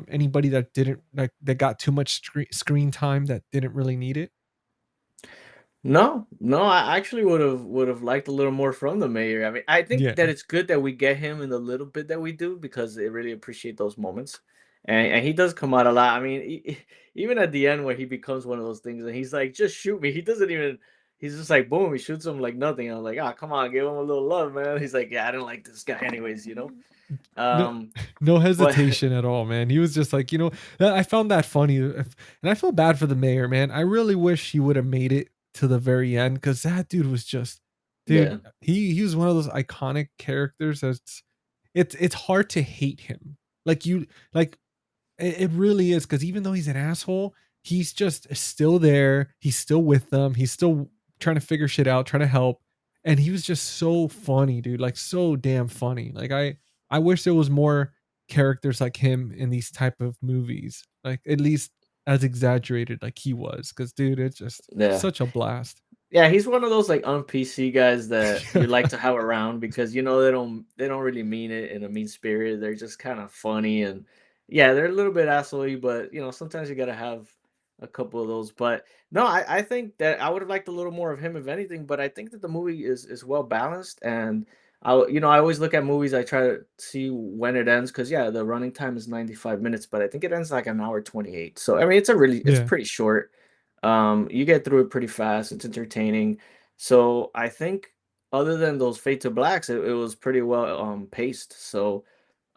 anybody that didn't like that got too much screen time that didn't really need it? No, no, I actually would have liked a little more from the mayor. I mean, I think that Yeah, it's good that we get him in the little bit that we do because they really appreciate those moments. And he does come out a lot. I mean, even at the end where he becomes one of those things and he's like, just shoot me. He doesn't even, he's just like, boom, he shoots him like nothing. I'm like, ah, come on, give him a little love, man. He's like, yeah, I don't like this guy anyways. no, Um, no but hesitation at all, man. He was just like, I found that funny, and I feel bad for the mayor, man. I really wish he would have made it to the very end because that dude was just, yeah, dude. He was one of those iconic characters that's it's hard to hate him. Like you like it really is because even though he's an asshole, he's just still there. He's still with them. He's still trying to figure shit out, trying to help. And he was just so funny, dude. Like so damn funny. Like I wish there was more characters like him in these type of movies. Like at least as exaggerated like he was. Cause dude, it's just yeah. such a blast. Yeah, he's one of those like on PC guys that you like to have around because they don't really mean it in a mean spirit. They're just kind of funny and yeah, they're a little bit assholey, but sometimes you gotta have a couple of those. But no, I think that I would have liked a little more of him if anything, but I think that the movie is well balanced and I always look at movies, I try to see when it ends because yeah, the running time is 95 minutes, but I think it ends like an hour 28. So I mean it's Yeah. pretty short. You get through it pretty fast. It's entertaining. So I think other than those fade to blacks, it was pretty well paced. So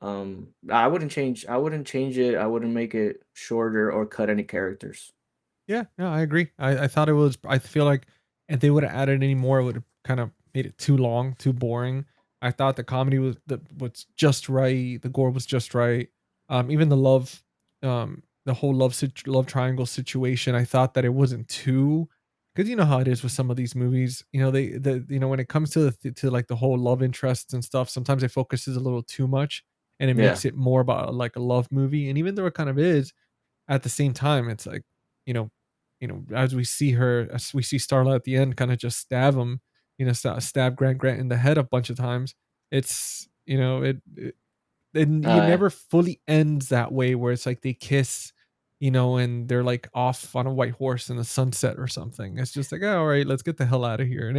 I wouldn't change it. I wouldn't make it shorter or cut any characters. Yeah, no, I agree. I thought it was. I feel like if they would have added any more, it would have kind of made it too long, too boring. I thought the comedy was just right. The gore was just right. Even the whole love triangle situation. I thought that it wasn't too, because you know how it is with some of these movies. When it comes to to like the whole love interests and stuff, sometimes it focuses a little too much, and it Yeah, makes it more about like a love movie. And even though it kind of is, at the same time, it's like, you know, as we see Starlight at the end, kind of just stab him, stab Grant in the head a bunch of times. It's and you uh, never fully ends that way where it's like they kiss, and they're like off on a white horse in the sunset or something. It's just like, oh, all right, let's get the hell out of here. And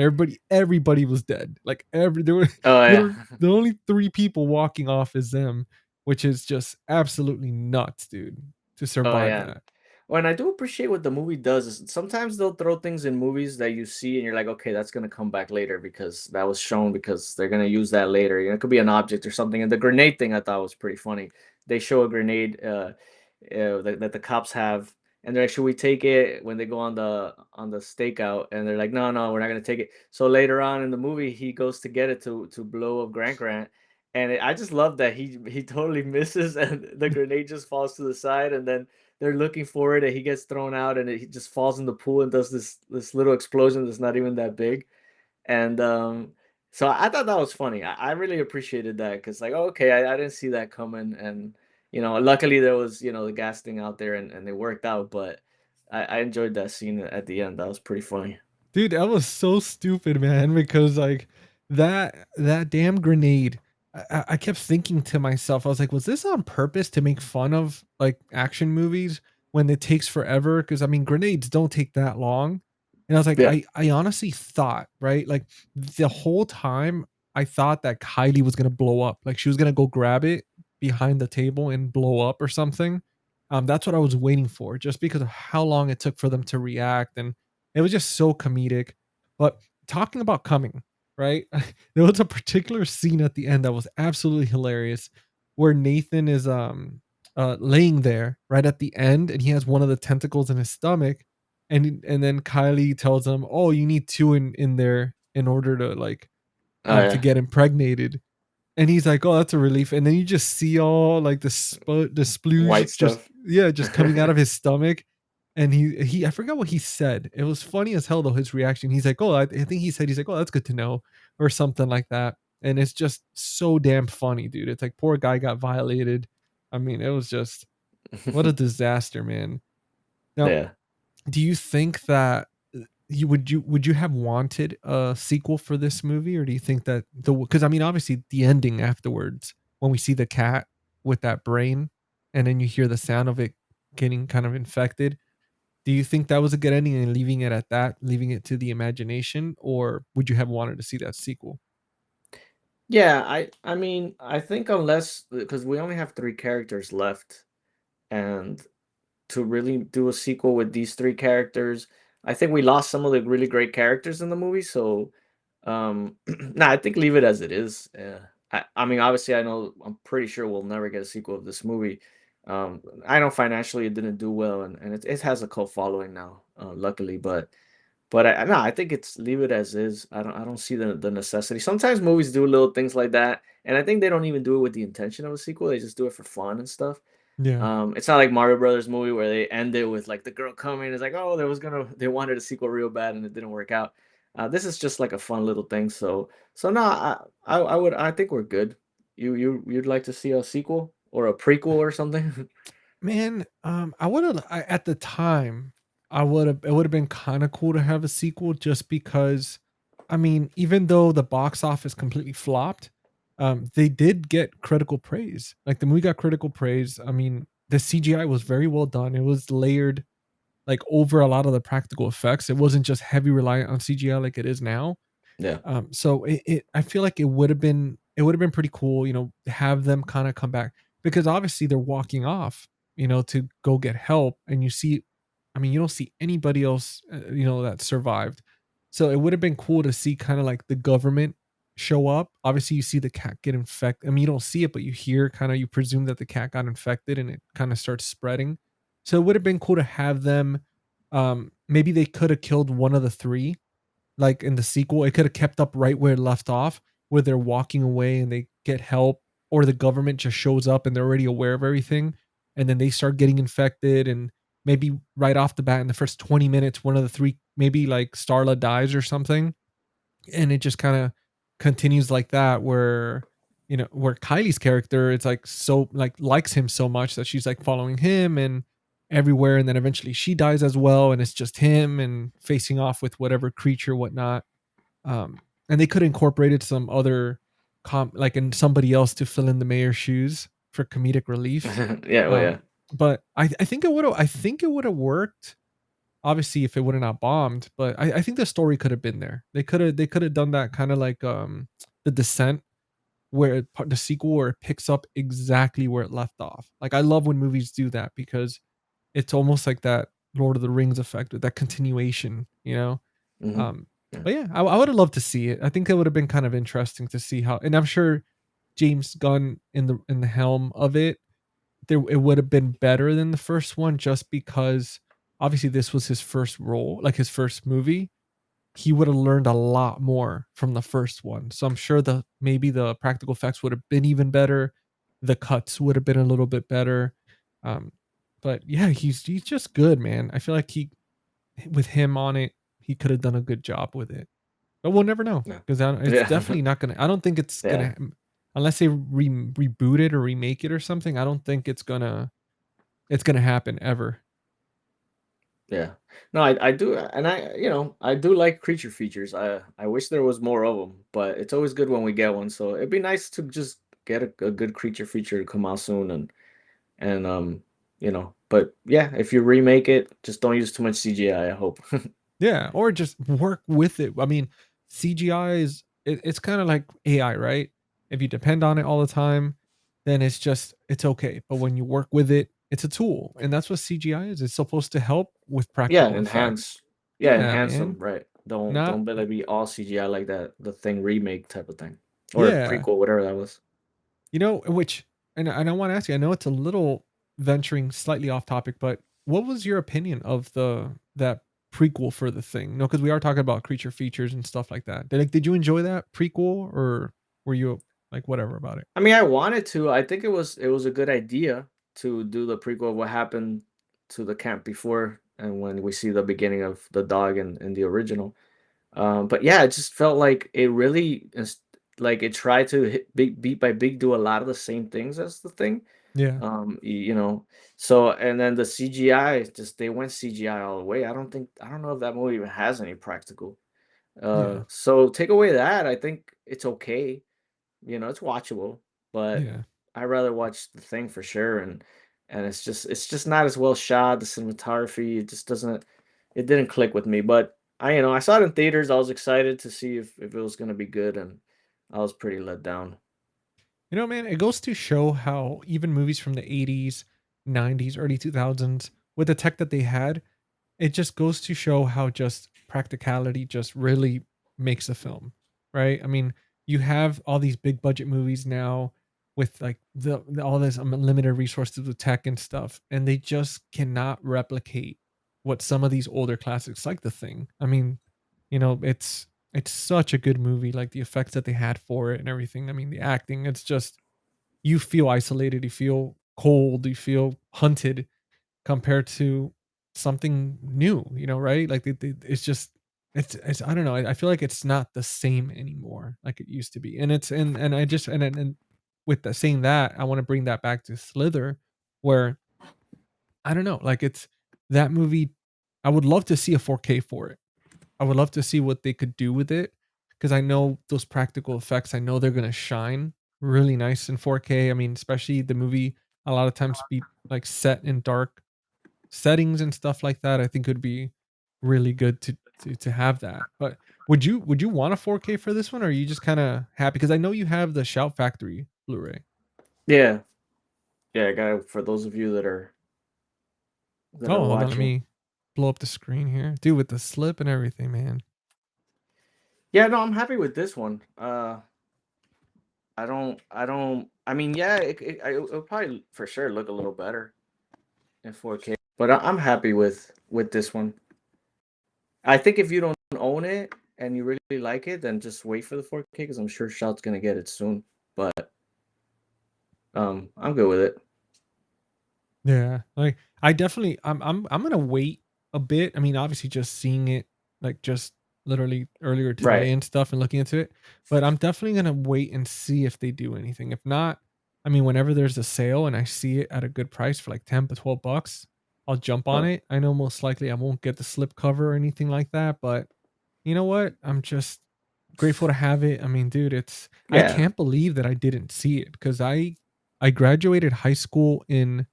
everybody was dead. Like there were oh yeah. the only three people walking off is them, which is just absolutely nuts, dude, to Oh survive yeah. that. Well, and I do appreciate what the movie does is sometimes they'll throw things in movies that you see and you're like, okay, that's gonna come back later because that was shown because they're gonna use that later. It could be an object or something. And the grenade thing I thought was pretty funny. They show a grenade that the cops have, and they're like, should we take it when they go on the stakeout? And they're like, no, no, we're not gonna take it. So later on in the movie, he goes to get it to blow up Grant, and I just love that he totally misses and the grenade just falls to the side, and then they're looking for it and he gets thrown out and he just falls in the pool and does this little explosion that's not even that big. And so I thought that was funny. I really appreciated that because like, oh, okay, I didn't see that coming. And luckily there was the gas thing out there and it worked out. But I enjoyed that scene at the end. That was pretty funny. Dude, that was so stupid, man, because like that damn grenade. I kept thinking to myself, I was like, was this on purpose to make fun of like action movies? when it takes forever, because I mean grenades don't take that long. And I was like, Yeah. I honestly thought, right? Like the whole time I thought that Kylie was gonna blow up. Like she was gonna go grab it behind the table and blow up or something. That's what I was waiting for, just because of how long it took for them to react. And it was just so comedic. But talking about coming, right? There was a particular scene at the end that was absolutely hilarious where Nathan is laying there right at the end, and he has one of the tentacles in his stomach, and then Kylie tells him, "Oh, you need two in there in order to like Oh to yeah. get impregnated." And he's like, "Oh, that's a relief." And then you just see all like the splooge White just, stuff. yeah, just coming out of his stomach. And he I forgot what he said. It was funny as hell though, his reaction. He's like, "Oh, I think he said," he's like, "Oh, that's good to know," or something like that. And it's just so damn funny, dude. It's like poor guy got violated. I mean, it was just what a disaster, man. Now, Yeah. do you think that you have wanted a sequel for this movie, or do you think that the, because I mean obviously the ending afterwards when we see the cat with that brain and then you hear the sound of it getting kind of infected, do you think that was a good ending and leaving it at that, leaving it to the imagination, or would you have wanted to see that sequel? Yeah, I mean, I think unless because we only have 3 characters left, and to really do a sequel with these 3 characters, I think we lost some of the really great characters in the movie, so, nah, I think leave it as it is. Yeah. I mean, obviously, I'm pretty sure we'll never get a sequel of this movie. I know financially it didn't do well, and it has a cult following now, luckily, but I no, I think it's leave it as is. I don't see the necessity. Sometimes movies do little things like that, and I think they don't even do it with the intention of a sequel. They just do it for fun and stuff. Yeah. It's not like Mario Brothers movie where they end it with like the girl coming. It's like, oh, they wanted a sequel real bad and it didn't work out. This is just like a fun little thing. So no, I think we're good. You'd like to see a sequel or a prequel or something? Man, I would have at the time, I would have, it would have been kind of cool to have a sequel just because I mean, even though the box office completely flopped, they did get critical praise. Like the movie got critical praise. I mean, the CGI was very well done. It was layered like over a lot of the practical effects. It wasn't just heavy reliant on CGI like it is now. Yeah. So it I feel like it would have been pretty cool, you know, to have them kind of come back because obviously they're walking off, you know, to go get help, and you see, I mean, you don't see anybody else, you know, that survived. So it would have been cool to see kind of like the government show up. Obviously, you see the cat get infected. I mean, you don't see it, but you hear kind of, you presume that the cat got infected and it kind of starts spreading. So it would have been cool to have them. Maybe they could have killed one of the three like in the sequel. It could have kept up right where it left off, where they're walking away and they get help, or the government just shows up and they're already aware of everything, and then they start getting infected, and maybe right off the bat in the first 20 minutes, one of the three, maybe like Starla dies or something, and it just kind of continues like that, where you know where Kylie's character it's like so like likes him so much that she's like following him and everywhere, and then eventually she dies as well, and it's just him and facing off with whatever creature whatnot. And they could have incorporated some other like in somebody else to fill in the mayor's shoes for comedic relief. Yeah. Well, yeah. um but I think it would have, I think it would have worked obviously if it would have not bombed, but I think the story could have been there. They could have done that kind of like the descent, where the sequel where it picks up exactly where it left off. Like I love when movies do that because it's almost like that Lord of the Rings effect with that continuation, you know. Hmm. um Yeah. but yeah, I would have loved to see it. I think it would have been kind of interesting to see how, and I'm sure James Gunn in the helm of it, there it would have been better than the first one just because obviously this was his first role, like his first movie. He would have learned a lot more from the first one. So I'm sure the maybe the practical effects would have been even better. The cuts would have been a little bit better. Um, but yeah, he's just good, man. I feel like he with him on it, he could have done a good job with it. But we'll never know Yeah. because it's Yeah. definitely not gonna. I don't think it's Yeah. gonna unless they reboot it or remake it or something. I don't think it's gonna happen ever. Yeah. No, I do, and I do like creature features. I wish there was more of them, but it's always good when we get one. So it'd be nice to just get a good creature feature to come out soon, and you know. But yeah, if you remake it, just don't use too much CGI, I hope. Yeah, or just work with it. I mean, CGI is it's kind of like AI, right? If you depend on it all the time, then it's okay. But when you work with it, it's a tool, and that's what CGI is. It's supposed to help with Yeah, practical effects. enhance. Yeah, Yeah, enhance them, man. right. Don't Not let it be all CGI like that the Thing remake type of thing. Or yeah. prequel, whatever that was. Which and I want to ask you, I know it's a little venturing slightly off topic, but what was your opinion of that prequel for the thing? No, because we are talking about creature features and stuff like that. Did you enjoy that prequel or were you like whatever about it? I mean, I wanted to. I think it was a good idea to do the prequel of what happened to the camp before and when we see the beginning of the dog in the original. But yeah, it just felt like it really is like it tried to hit beat by big do a lot of the same things as the thing. Yeah. You know, so and then the CGI just they went CGI all the way. I don't know if that movie even has any practical. Yeah. So take away that, I think it's okay. It's watchable, but Yeah. I rather watch the thing for sure. And it's just not as well shot. The cinematography, it just doesn't. It didn't click with me. But I saw it in theaters. I was excited to see if it was gonna be good, and I was pretty let down. Man, it goes to show how even movies from the 80s, 90s, early 2000s with the tech that they had, it just goes to show how just practicality just really makes a film, right? I mean, you have all these big budget movies now with like all this unlimited resources with tech and stuff, and they just cannot replicate what some of these older classics like The Thing. I mean, it's such a good movie, like the effects that they had for it and everything. I mean, the acting, it's just you feel isolated, you feel cold, you feel hunted compared to something new, right? Like it's just it's I don't know. I feel like it's not the same anymore like it used to be. And it's and I just and with that saying that, I want to bring that back to Slither, where I don't know, like it's that movie. I would love to see a 4K for it. I would love to see what they could do with it because I know those practical effects. I know they're gonna shine really nice in 4K. I mean, especially the movie a lot of times be like set in dark settings and stuff like that. I think would be really good to have that. But would you want a 4K for this one, or are you just kind of happy? Because I know you have the Shout Factory Blu-ray. Yeah, yeah. I got for those of you that are Oh, hold on, let watching. me blow up the screen here, dude, with the slip and everything, man. Yeah, no, I'm happy with this one. I don't. I mean, yeah, it'll probably for sure look a little better in 4K. But I'm happy with this one. I think if you don't own it and you really like it, then just wait for the 4K because I'm sure Shout's gonna get it soon. But I'm good with it. Yeah, like I definitely I'm gonna wait a bit. I mean, obviously just seeing it like just literally earlier Right. today and stuff and looking into it, but I'm definitely gonna wait and see if they do anything. If not, I mean, whenever there's a sale and I see it at a good price for like 10 to 12 bucks, I'll jump on Huh. it. I know most likely I won't get the slip cover or anything like that, but you know what? I'm just grateful to have it. I mean, dude, I Yeah. can't believe that I didn't see it because I graduated high school in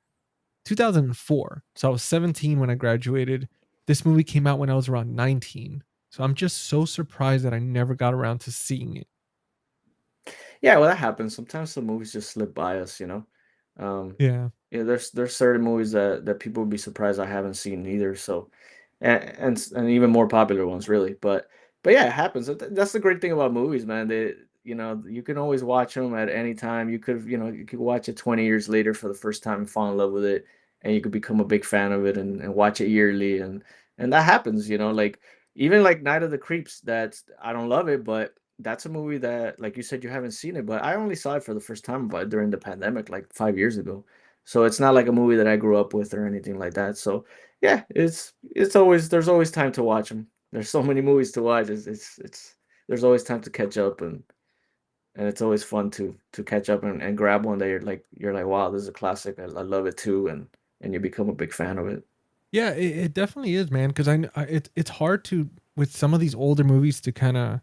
2004. So I was 17 when I graduated. This movie came out when I was around 19. So I'm just so surprised that I never got around to seeing it. Yeah, well, that happens. Sometimes the movies just slip by us. Um, Yeah. there's certain movies that people would be surprised I haven't seen either. So, and even more popular ones, really. But yeah, it happens. That's the great thing about movies, man. You can always watch them at any time. You could watch it 20 years later for the first time and fall in love with it, and you could become a big fan of it and watch it yearly, and that happens. Like even like Night of the Creeps. That I don't love it, but that's a movie that, like you said, you haven't seen it, but I only saw it for the first time but during the pandemic, like 5 years ago. So it's not like a movie that I grew up with or anything like that. So yeah, it's always there's always time to watch them. There's so many movies to watch. It's there's always time to catch up and it's always fun to catch up and grab one that you're like wow, this is a classic. I love it too, and you become a big fan of it. Yeah, it definitely is, man, cuz it's hard to with some of these older movies to kind of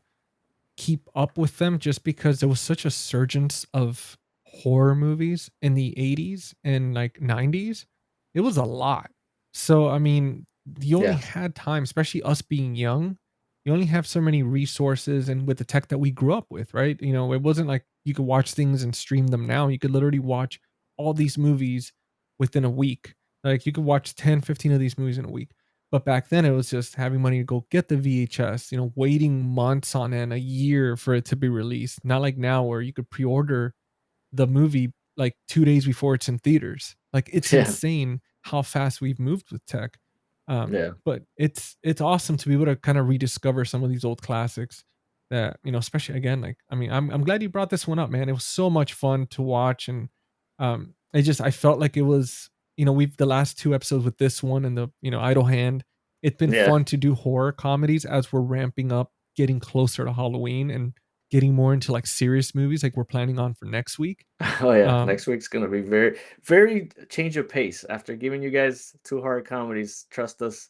keep up with them just because there was such a surgence of horror movies in the 80s and like 90s. it was a lot. So I mean, you only Yeah. had time, especially us being young. You only have so many resources, and with the tech that we grew up with, right? You know, it wasn't like you could watch things and stream them now. You could literally watch all these movies within a week. Like you could watch 10, 15 of these movies in a week. But back then it was just having money to go get the VHS, you know, waiting months on end, a year for it to be released. Not like now where you could pre-order the movie like 2 days before it's in theaters. Like it's Yeah. insane how fast we've moved with tech. Yeah. But it's awesome to be able to kind of rediscover some of these old classics that, you know, especially again, like I mean, I'm glad you brought this one up, man. It was so much fun to watch, and it just I felt like it was, you know, we've the last 2 episodes with this one and the, you know, Idle Hand. It's been Yeah. fun to do horror comedies as we're ramping up, getting closer to Halloween and getting more into like serious movies like we're planning on for next week. Oh yeah, Um, next week's gonna be very, very change of pace. After giving you guys two horror comedies, trust us,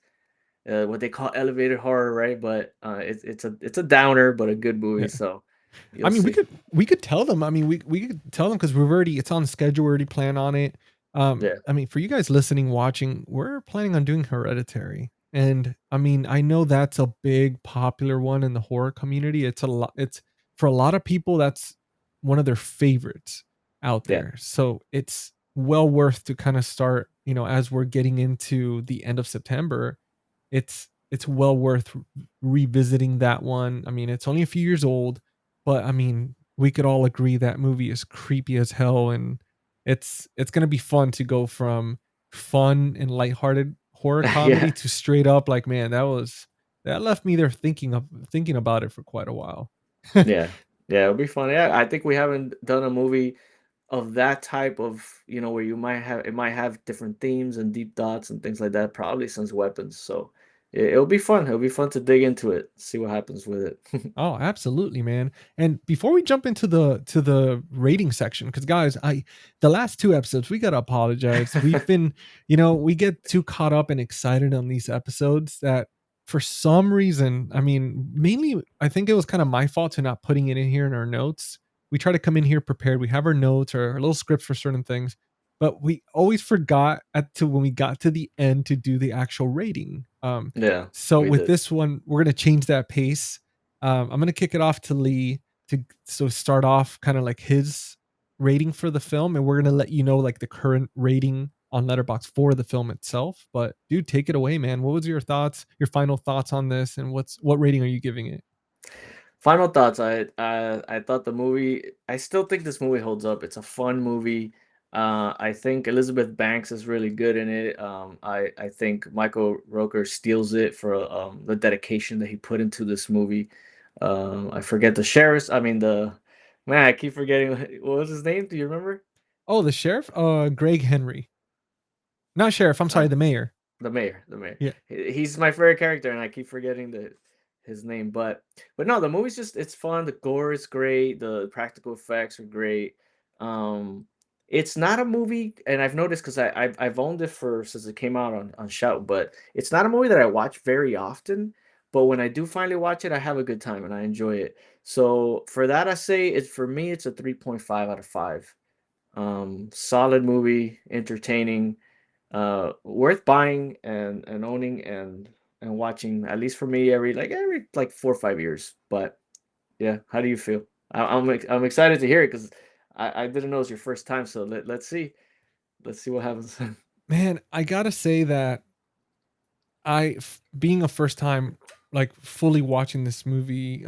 what they call elevated horror, right? But it's a downer, but a good movie. yeah. So I you'll mean, see. we could tell them. I mean, we could tell them because we've already it's on schedule. We already plan on it. Yeah, I mean, for you guys listening, watching, we're planning on doing Hereditary, and I mean, I know that's a big popular one in the horror community. It's a lot. It's for a lot of people. That's one of their favorites out yeah, there. So it's well worth to kind of start. You know, as we're getting into the end of September, it's well worth revisiting that one. I mean, it's only a few years old, but I mean, we could all agree that movie is creepy as hell, and it's gonna be fun to go from fun and lighthearted horror comedy yeah, to straight up like, man, that left me there thinking about it for quite a while. yeah, yeah. It'll be fun. Yeah, I think we haven't done a movie of that type of, where you might have it might have different themes and deep thoughts and things like that, probably since Weapons. So it'll be fun. It'll be fun to dig into it, see what happens with it. Oh, absolutely, man. And before we jump into the rating section, because guys, I the last 2 episodes, we gotta apologize. We've been, you know, we get too caught up and excited on these episodes that for some reason, I mean, mainly I think it was kind of my fault to not putting it in here in our notes. We try to come in here prepared. We have our notes or our little scripts for certain things, but we always forgot at to when we got to the end to do the actual rating. Yeah, So we with did. this one, we're gonna change that pace. I'm gonna kick it off to Lee to start off kind of like his rating for the film, and we're gonna let you know like the current rating on Letterbox for the film itself. But dude, take it away, man. What was your thoughts, your final thoughts on this, and what rating are you giving it? Final thoughts. I thought the movie. I still think this movie holds up. It's a fun movie. I think Elizabeth Banks is really good in it. I think Michael Rooker steals it for the dedication that he put into this movie. I forget the sheriff's. I mean the man. I keep forgetting what was his name. Do you remember? Oh, the sheriff, Greg Henry, not sheriff. I'm sorry, Uh, the mayor. the mayor. Yeah, He's my favorite character, and I keep forgetting his name. But no, the movie's just it's fun. The gore is great. The practical effects are great. Um, it's not a movie, and I've noticed because I've owned it for since it came out on Shout, but it's not a movie that I watch very often. But when I do finally watch it, I have a good time and I enjoy it. So for that, I say it's for me, it's a 3.5 out of 5. Solid movie, entertaining, worth buying and owning and watching, at least for me, every like 4 or 5 years. But yeah, how do you feel? I'm excited to hear it because I didn't know it was your first time. So let's see what happens. man, I gotta say that being a first time like fully watching this movie,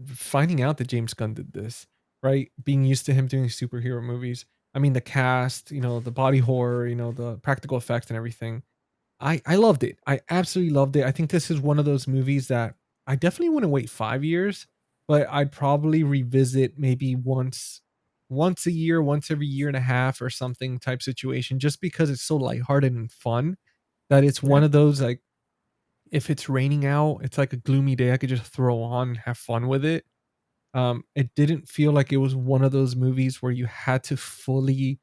finding out that James Gunn did this, right? Being used to him doing superhero movies. I mean, the cast, you know, the body horror, you know, the practical effects and everything. I loved it. I absolutely loved it. I think this is one of those movies that I definitely wouldn't wait 5 years, but I'd probably revisit maybe once a year, once every year and a half or something type situation, just because it's so lighthearted and fun that it's one Yeah, of those like if it's raining out, it's like a gloomy day, I could just throw on and have fun with it. It didn't feel like it was one of those movies where you had to fully,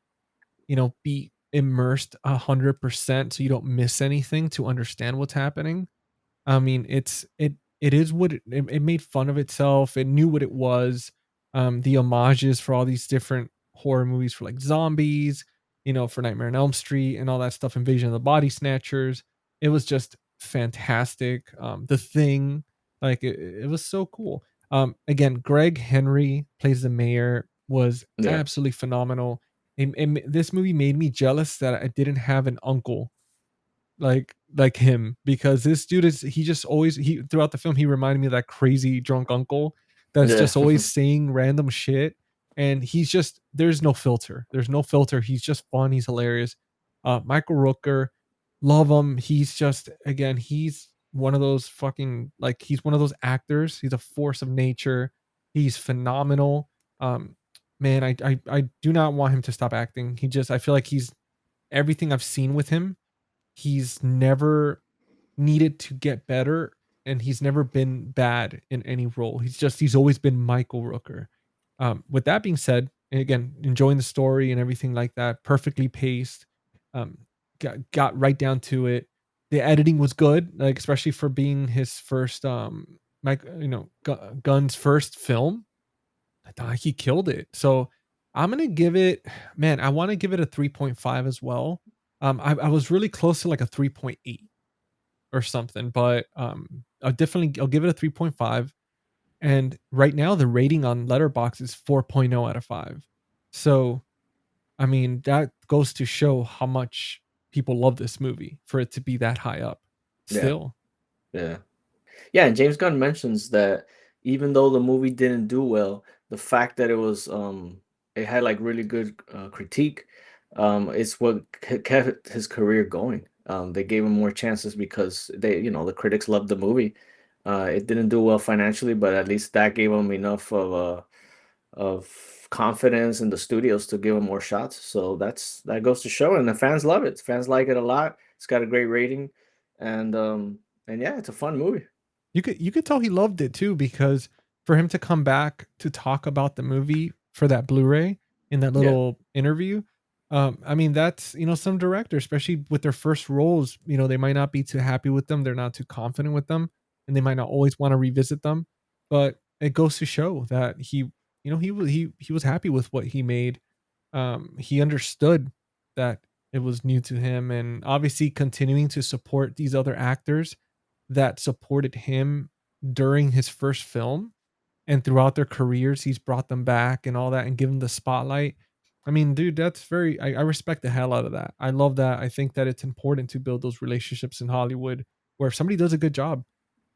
you know, be immersed 100% so you don't miss anything to understand what's happening. I mean, it is what it made fun of itself. It knew what it was. The homages for all these different horror movies for like zombies. for Nightmare on Elm Street and all that stuff, Invasion of the Body Snatchers. It was just fantastic. The Thing, like it was so cool. Again, Greg Henry plays the mayor, was Yeah. absolutely phenomenal. And this movie made me jealous that I didn't have an uncle like him, because this dude is he just always he throughout the film he reminded me of that crazy drunk uncle that's Yeah. just always saying random shit, and he's just there's no filter, he's just fun, he's hilarious. Michael Rooker, love him. He's just, again, he's one of those fucking, like, he's one of those actors, he's a force of nature, he's phenomenal. Man, I do not want him to stop acting. I feel like he's everything I've seen with him, he's never needed to get better, and he's never been bad in any role. He's always been Michael Rooker. With that being said, and again, enjoying the story and everything like that, perfectly paced. Um, got right down to it. The editing was good, like especially for being his first Mike, Gunn's first film. I thought he killed it. So I'm gonna give it, man, I want to give it a 3.5 as well. I was really close to like a 3.8 or something, but I'll give it a 3.5. And right now the rating on Letterbox is 4.0 out of 5. So I mean, that goes to show how much people love this movie for it to be that high up Yeah. still. Yeah. Yeah, and James Gunn mentions that even though the movie didn't do well, the fact that it had like really good critique, it's what kept his career going. They gave him more chances because the critics loved the movie. It didn't do well financially, but at least that gave him enough of confidence in the studios to give him more shots. So that goes to show, and the fans love it. Fans like it a lot. It's got a great rating, and yeah, it's a fun movie. You could tell he loved it too, because for him to come back to talk about the movie for that Blu-ray in that Yeah. little interview, I mean, that's, some directors, especially with their first roles, they might not be too happy with them, they're not too confident with them, and they might not always want to revisit them, but it goes to show that he was happy with what he made. He understood that it was new to him, and obviously continuing to support these other actors that supported him during his first film, and throughout their careers he's brought them back and all that and given the spotlight. I mean, dude, that's very, I respect the hell out of that. I love that. I think that it's important to build those relationships in Hollywood, where if somebody does a good job,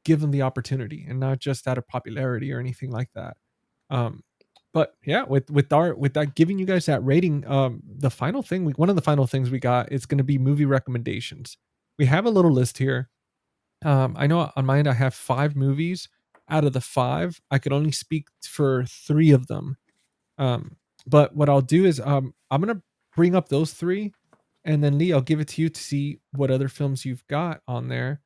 give them the opportunity, and not just out of popularity or anything like that. um but yeah, with that, giving you guys that rating, the final thing, one of the final things we got is going to be movie recommendations. We have a little list here. I know on my end I have 5 movies. Out of the 5, I could only speak for 3 of them. Um, but what I'll do is, I'm gonna bring up those 3, and then Lee, I'll give it to you to see what other films you've got on there.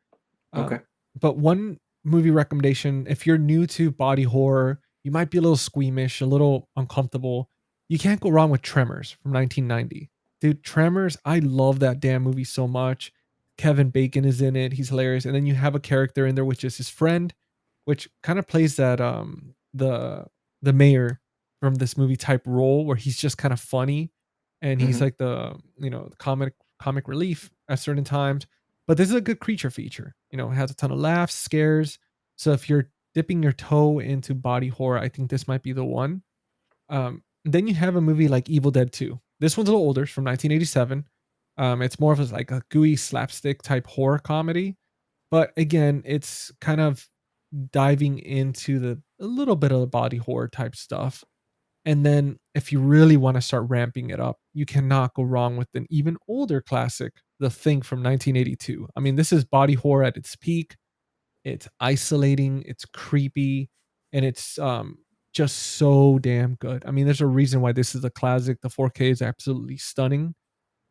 Okay. But one movie recommendation, if you're new to body horror, you might be a little squeamish, a little uncomfortable. You can't go wrong with Tremors from 1990. Dude, Tremors, I love that damn movie so much. Kevin Bacon is in it. He's hilarious. And then you have a character in there which is his friend, which kind of plays that the mayor from this movie type role, where he's just kind of funny, and he's Hmm. like the, comic relief at certain times. But this is a good creature feature. It has a ton of laughs, scares. So if you're dipping your toe into body horror, I think this might be the one. Then you have a movie like Evil Dead 2. This one's a little older, it's from 1987. It's more of like a gooey slapstick type horror comedy. But again, it's kind of diving into the a little bit of the body horror type stuff. And then if you really want to start ramping it up, you cannot go wrong with an even older classic, The Thing from 1982. I mean, this is body horror at its peak. It's isolating, it's creepy, and it's just so damn good. I mean, there's a reason why this is a classic. The 4K is absolutely stunning.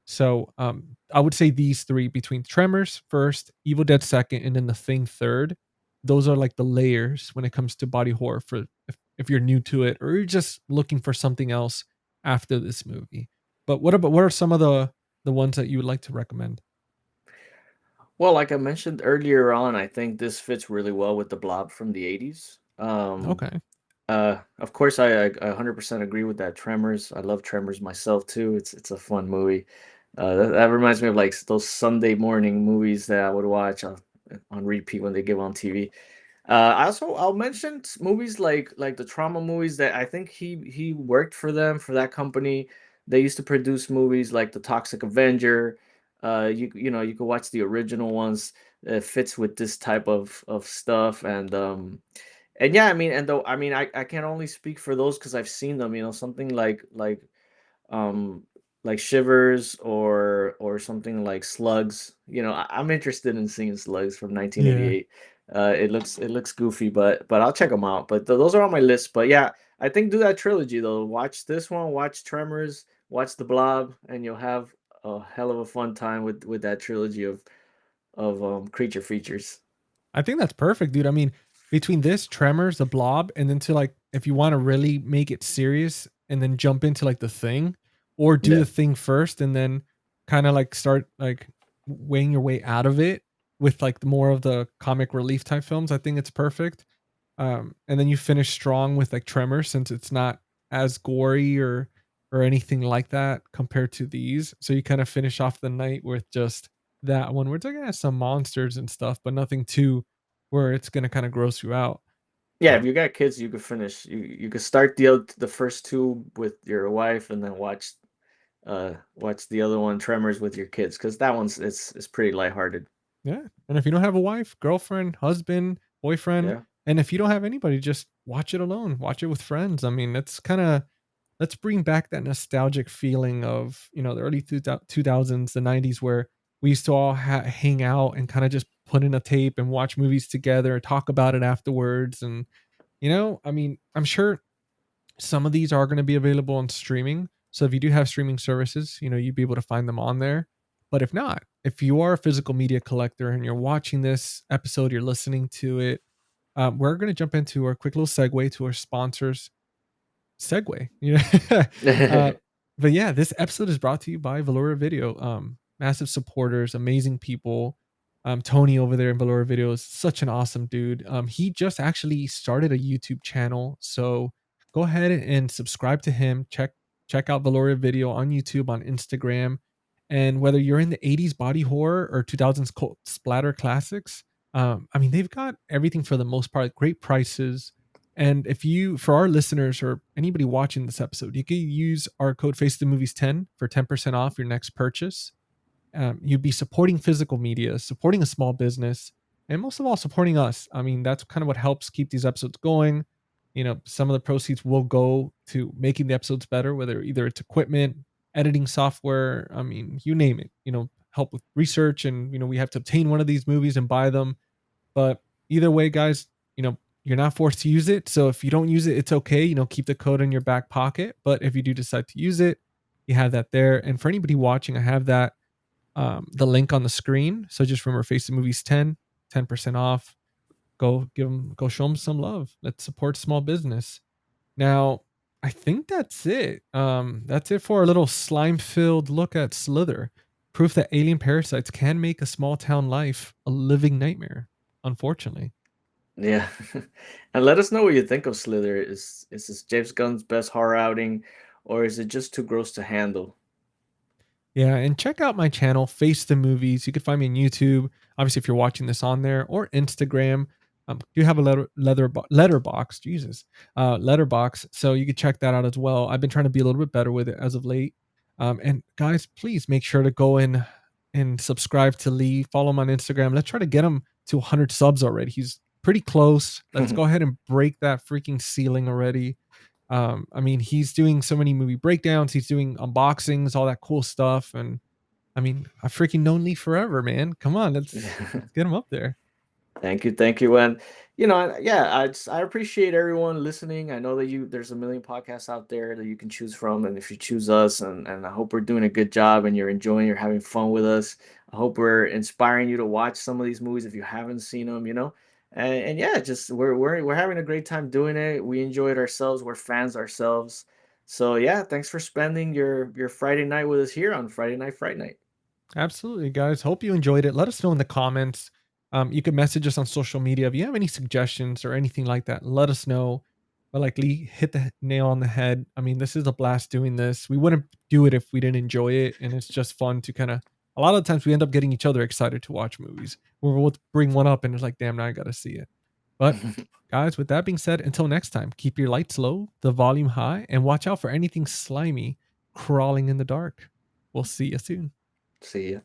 So I would say these 3, between Tremors first, Evil Dead second, and then The Thing third. Those are like the layers when it comes to body horror, for if you're new to it or you're just looking for something else after this movie. But what are some of the ones that you would like to recommend? Well, like I mentioned earlier on, I think this fits really well with the Blob from the 80s. Okay. Of course, I 100% agree with that. Tremors, I love Tremors myself too. It's a fun movie. That reminds me of like those Sunday morning movies that I would watch on repeat when they give on TV. I'll mention movies like the trauma movies that I think he worked for them for that company. They used to produce movies like The Toxic Avenger. You know you could watch the original ones. It fits with this type of stuff and yeah, I mean, and though I mean, I can only speak for those because I've seen them. You know, something um like Shivers or something like Slugs. You know, I'm interested in seeing Slugs from Yeah. 1988. It looks goofy, but I'll check them out. But those are on my list. But yeah, I think do that trilogy though. Watch this one, watch Tremors, watch The Blob, and you'll have a hell of a fun time with that trilogy of creature features. I think that's perfect, dude. I mean, between this, Tremors, The Blob, and then to like, if you want to really make it serious and then jump into like The Thing, or do Yeah. The Thing first and then kind of like start like weighing your way out of it with like more of the comic relief type films, I think it's perfect. And then you finish strong with like Tremors since it's not as gory or anything like that compared to these. So you kind of finish off the night with just that one where it's like some monsters and stuff, but nothing too where it's gonna kind of gross you out. Yeah, if Um, you got kids, you could finish. You could start the first two with your wife, and then watch the other one, Tremors, with your kids, because that one's it's pretty lighthearted. yeah, and if you don't have a wife, girlfriend, husband, boyfriend, Yeah. and if you don't have anybody, just watch it alone. Watch it with friends. I mean, it's kind of let's bring back that nostalgic feeling of the early 2000s, the 90s, where we used to all hang out and kind of just put in a tape and watch movies together, talk about it afterwards, and I mean, I'm sure some of these are going to be available on streaming. So if you do have streaming services, you'd be able to find them on there. But if not, if you are a physical media collector and you're watching this episode, you're listening to it, we're going to jump into our quick little segue to our sponsors. Segue, uh, but yeah, this episode is brought to you by Valoria Video. Massive supporters, amazing people. Tony over there in Valoria Video is such an awesome dude. He just actually started a YouTube channel, so go ahead and subscribe to him. Check out Valoria Video on YouTube, on Instagram, and whether you're in the '80s body horror or 2000s cult splatter classics, I mean they've got everything for the most part. Great prices, and if you, for our listeners or anybody watching this episode, you can use our code Face the Movies 10 for 10% off your next purchase. You'd be supporting physical media, supporting a small business, and most of all, supporting us. I mean, that's kind of what helps keep these episodes going. Some of the proceeds will go to making the episodes better, whether either it's equipment, editing software, I mean, you name it, help with research. And, we have to obtain one of these movies and buy them. But either way, guys, you're not forced to use it. So if you don't use it, it's okay. Keep the code in your back pocket. But if you do decide to use it, you have that there. And for anybody watching, I have that the link on the screen. So just remember, Face the Movies 10% off. Go show them some love. Let's support small business. Now, I think that's it. That's it for our little slime-filled look at Slither. Proof that alien parasites can make a small town life a living nightmare. Unfortunately. Yeah. And let us know what you think of Slither. Is this James Gunn's best horror outing, or is it just too gross to handle? Yeah, and check out my channel, Face the Movies. You can find me on YouTube. Obviously, if you're watching this on there, or Instagram. Do have a letterbox, Jesus, letterbox. So you can check that out as well. I've been trying to be a little bit better with it as of late. And guys, please make sure to go in and subscribe to Lee. Follow him on Instagram. Let's try to get him to 100 subs already. He's pretty close. Let's go ahead and break that freaking ceiling already. I mean, he's doing so many movie breakdowns, he's doing unboxings, all that cool stuff. And I mean, I've freaking known Lee forever, man. Come on, let's get him up there. Thank you, thank you. And yeah, I appreciate everyone listening. I know that there's a million podcasts out there that you can choose from, and if you choose us, and I hope we're doing a good job and you're having fun with us. I hope we're inspiring you to watch some of these movies if you haven't seen them, and yeah, just we're having a great time doing it. We enjoy it ourselves. We're fans ourselves. So yeah, thanks for spending your Friday night with us here on Friday Night Fright Night. Absolutely, guys. Hope you enjoyed it. Let us know in the comments. You can message us on social media if you have any suggestions or anything like that. Let us know. But like Lee hit the nail on the head. I mean, this is a blast doing this. We wouldn't do it if we didn't enjoy it, and it's just fun to kind of. A lot of times we end up getting each other excited to watch movies. Where we'll bring one up and it's like, damn, now I gotta see it. But guys, with that being said, until next time, keep your lights low, the volume high, and watch out for anything slimy crawling in the dark. We'll see you soon. See ya.